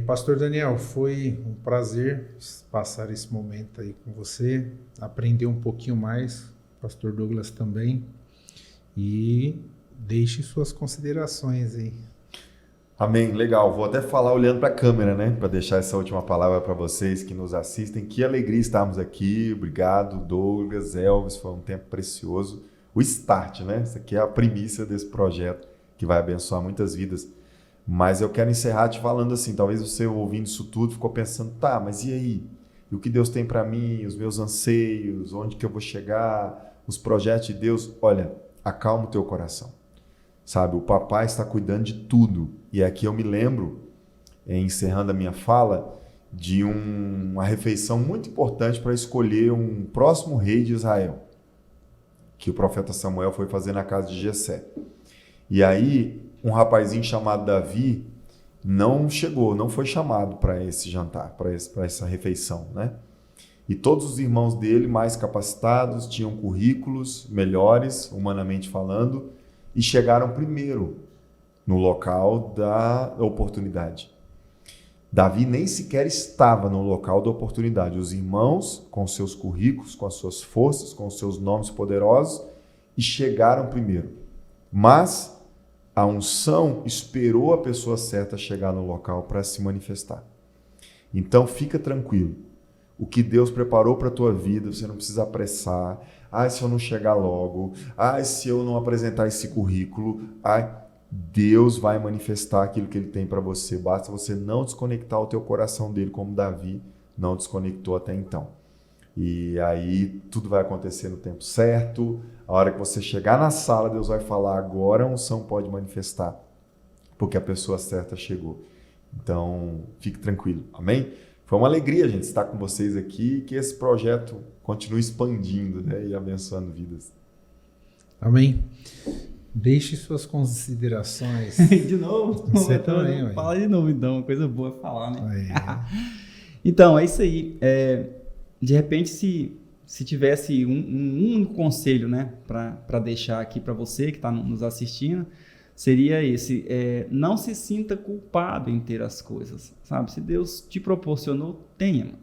Pastor Daniel, foi um prazer passar esse momento aí com você, aprender um pouquinho mais, Pastor Douglas também, e deixe suas considerações aí. Amém, legal. Vou até falar olhando para a câmera, né? Para deixar essa última palavra para vocês que nos assistem. Que alegria estarmos aqui. Obrigado, Douglas, Elvis. Foi um tempo precioso. O start, né? Isso aqui é a primícia desse projeto que vai abençoar muitas vidas. Mas eu quero encerrar te falando assim. Talvez você ouvindo isso tudo ficou pensando, tá, mas e aí? E o que Deus tem para mim? Os meus anseios? Onde que eu vou chegar? Os projetos de Deus? Olha, acalma o teu coração. Sabe, o papai está cuidando de tudo. E aqui eu me lembro, encerrando a minha fala, de uma refeição muito importante para escolher um próximo rei de Israel, que o profeta Samuel foi fazer na casa de Jessé. E aí, um rapazinho chamado Davi não foi chamado para esse jantar, para essa refeição, né? E todos os irmãos dele, mais capacitados, tinham currículos melhores, humanamente falando, e chegaram primeiro no local da oportunidade. Davi nem sequer estava no local da oportunidade. Os irmãos, com seus currículos, com as suas forças, com os seus nomes poderosos, e chegaram primeiro. Mas a unção esperou a pessoa certa chegar no local para se manifestar. Então fica tranquilo. O que Deus preparou para a tua vida, você não precisa apressar. Se eu não chegar logo. Se eu não apresentar esse currículo. Deus vai manifestar aquilo que Ele tem para você. Basta você não desconectar o teu coração dele, como Davi não desconectou até então. E aí tudo vai acontecer no tempo certo. A hora que você chegar na sala, Deus vai falar, agora a unção pode manifestar. Porque a pessoa certa chegou. Então, fique tranquilo. Amém? Foi uma alegria, gente, estar com vocês aqui e que esse projeto continue expandindo, né, e abençoando vidas. Amém. Deixe suas considerações. De novo? Você também, fala de novo, então. Coisa boa falar, né? Então, é isso aí. De repente, se tivesse um único conselho, né, para deixar aqui para você que está nos assistindo, seria esse, não se sinta culpado em ter as coisas, sabe? Se Deus te proporcionou, tenha, mano.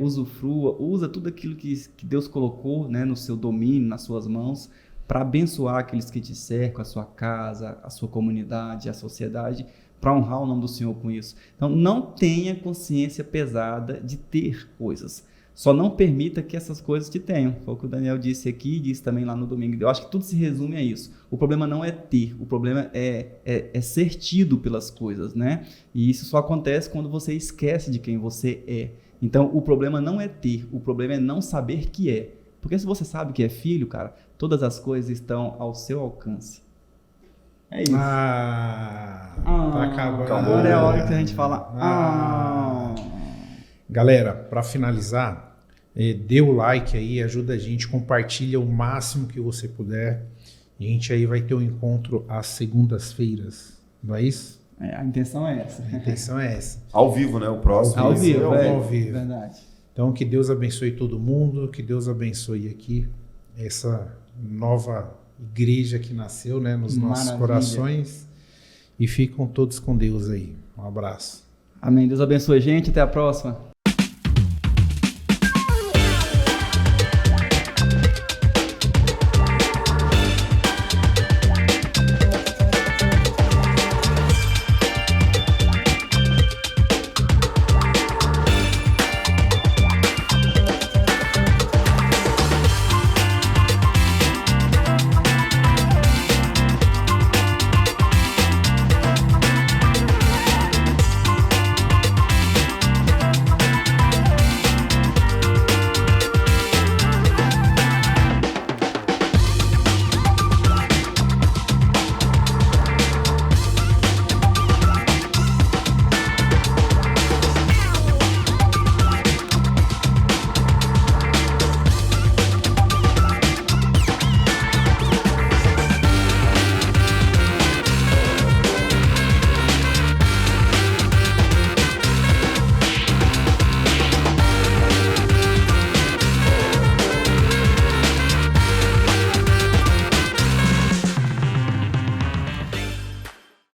Usufrua, usa tudo aquilo que Deus colocou, né, no seu domínio, nas suas mãos, para abençoar aqueles que te cercam, a sua casa, a sua comunidade, a sociedade, para honrar o nome do Senhor com isso. Então, não tenha consciência pesada de ter coisas. Só não permita que essas coisas te tenham. Foi o que o Daniel disse aqui e disse também lá no domingo. Eu acho que tudo se resume a isso. O problema não é ter, o problema é ser tido pelas coisas, né? E isso só acontece quando você esquece de quem você é. Então, o problema não é ter, o problema é não saber que é. Porque se você sabe que é filho, cara, todas as coisas estão ao seu alcance. É isso. Tá acabando. Agora é a hora que a gente fala. Galera, para finalizar, dê o like aí, ajuda a gente, compartilha o máximo que você puder. A gente aí vai ter um encontro às segundas-feiras, não é isso? A intenção é essa. A intenção é essa. Ao vivo, né? O próximo. Ao vivo, ao vivo. Verdade. Então, que Deus abençoe todo mundo, que Deus abençoe aqui essa nova igreja que nasceu, né, nos nossos corações. E ficam todos com Deus aí. Um abraço. Amém. Deus abençoe, gente. Até a próxima.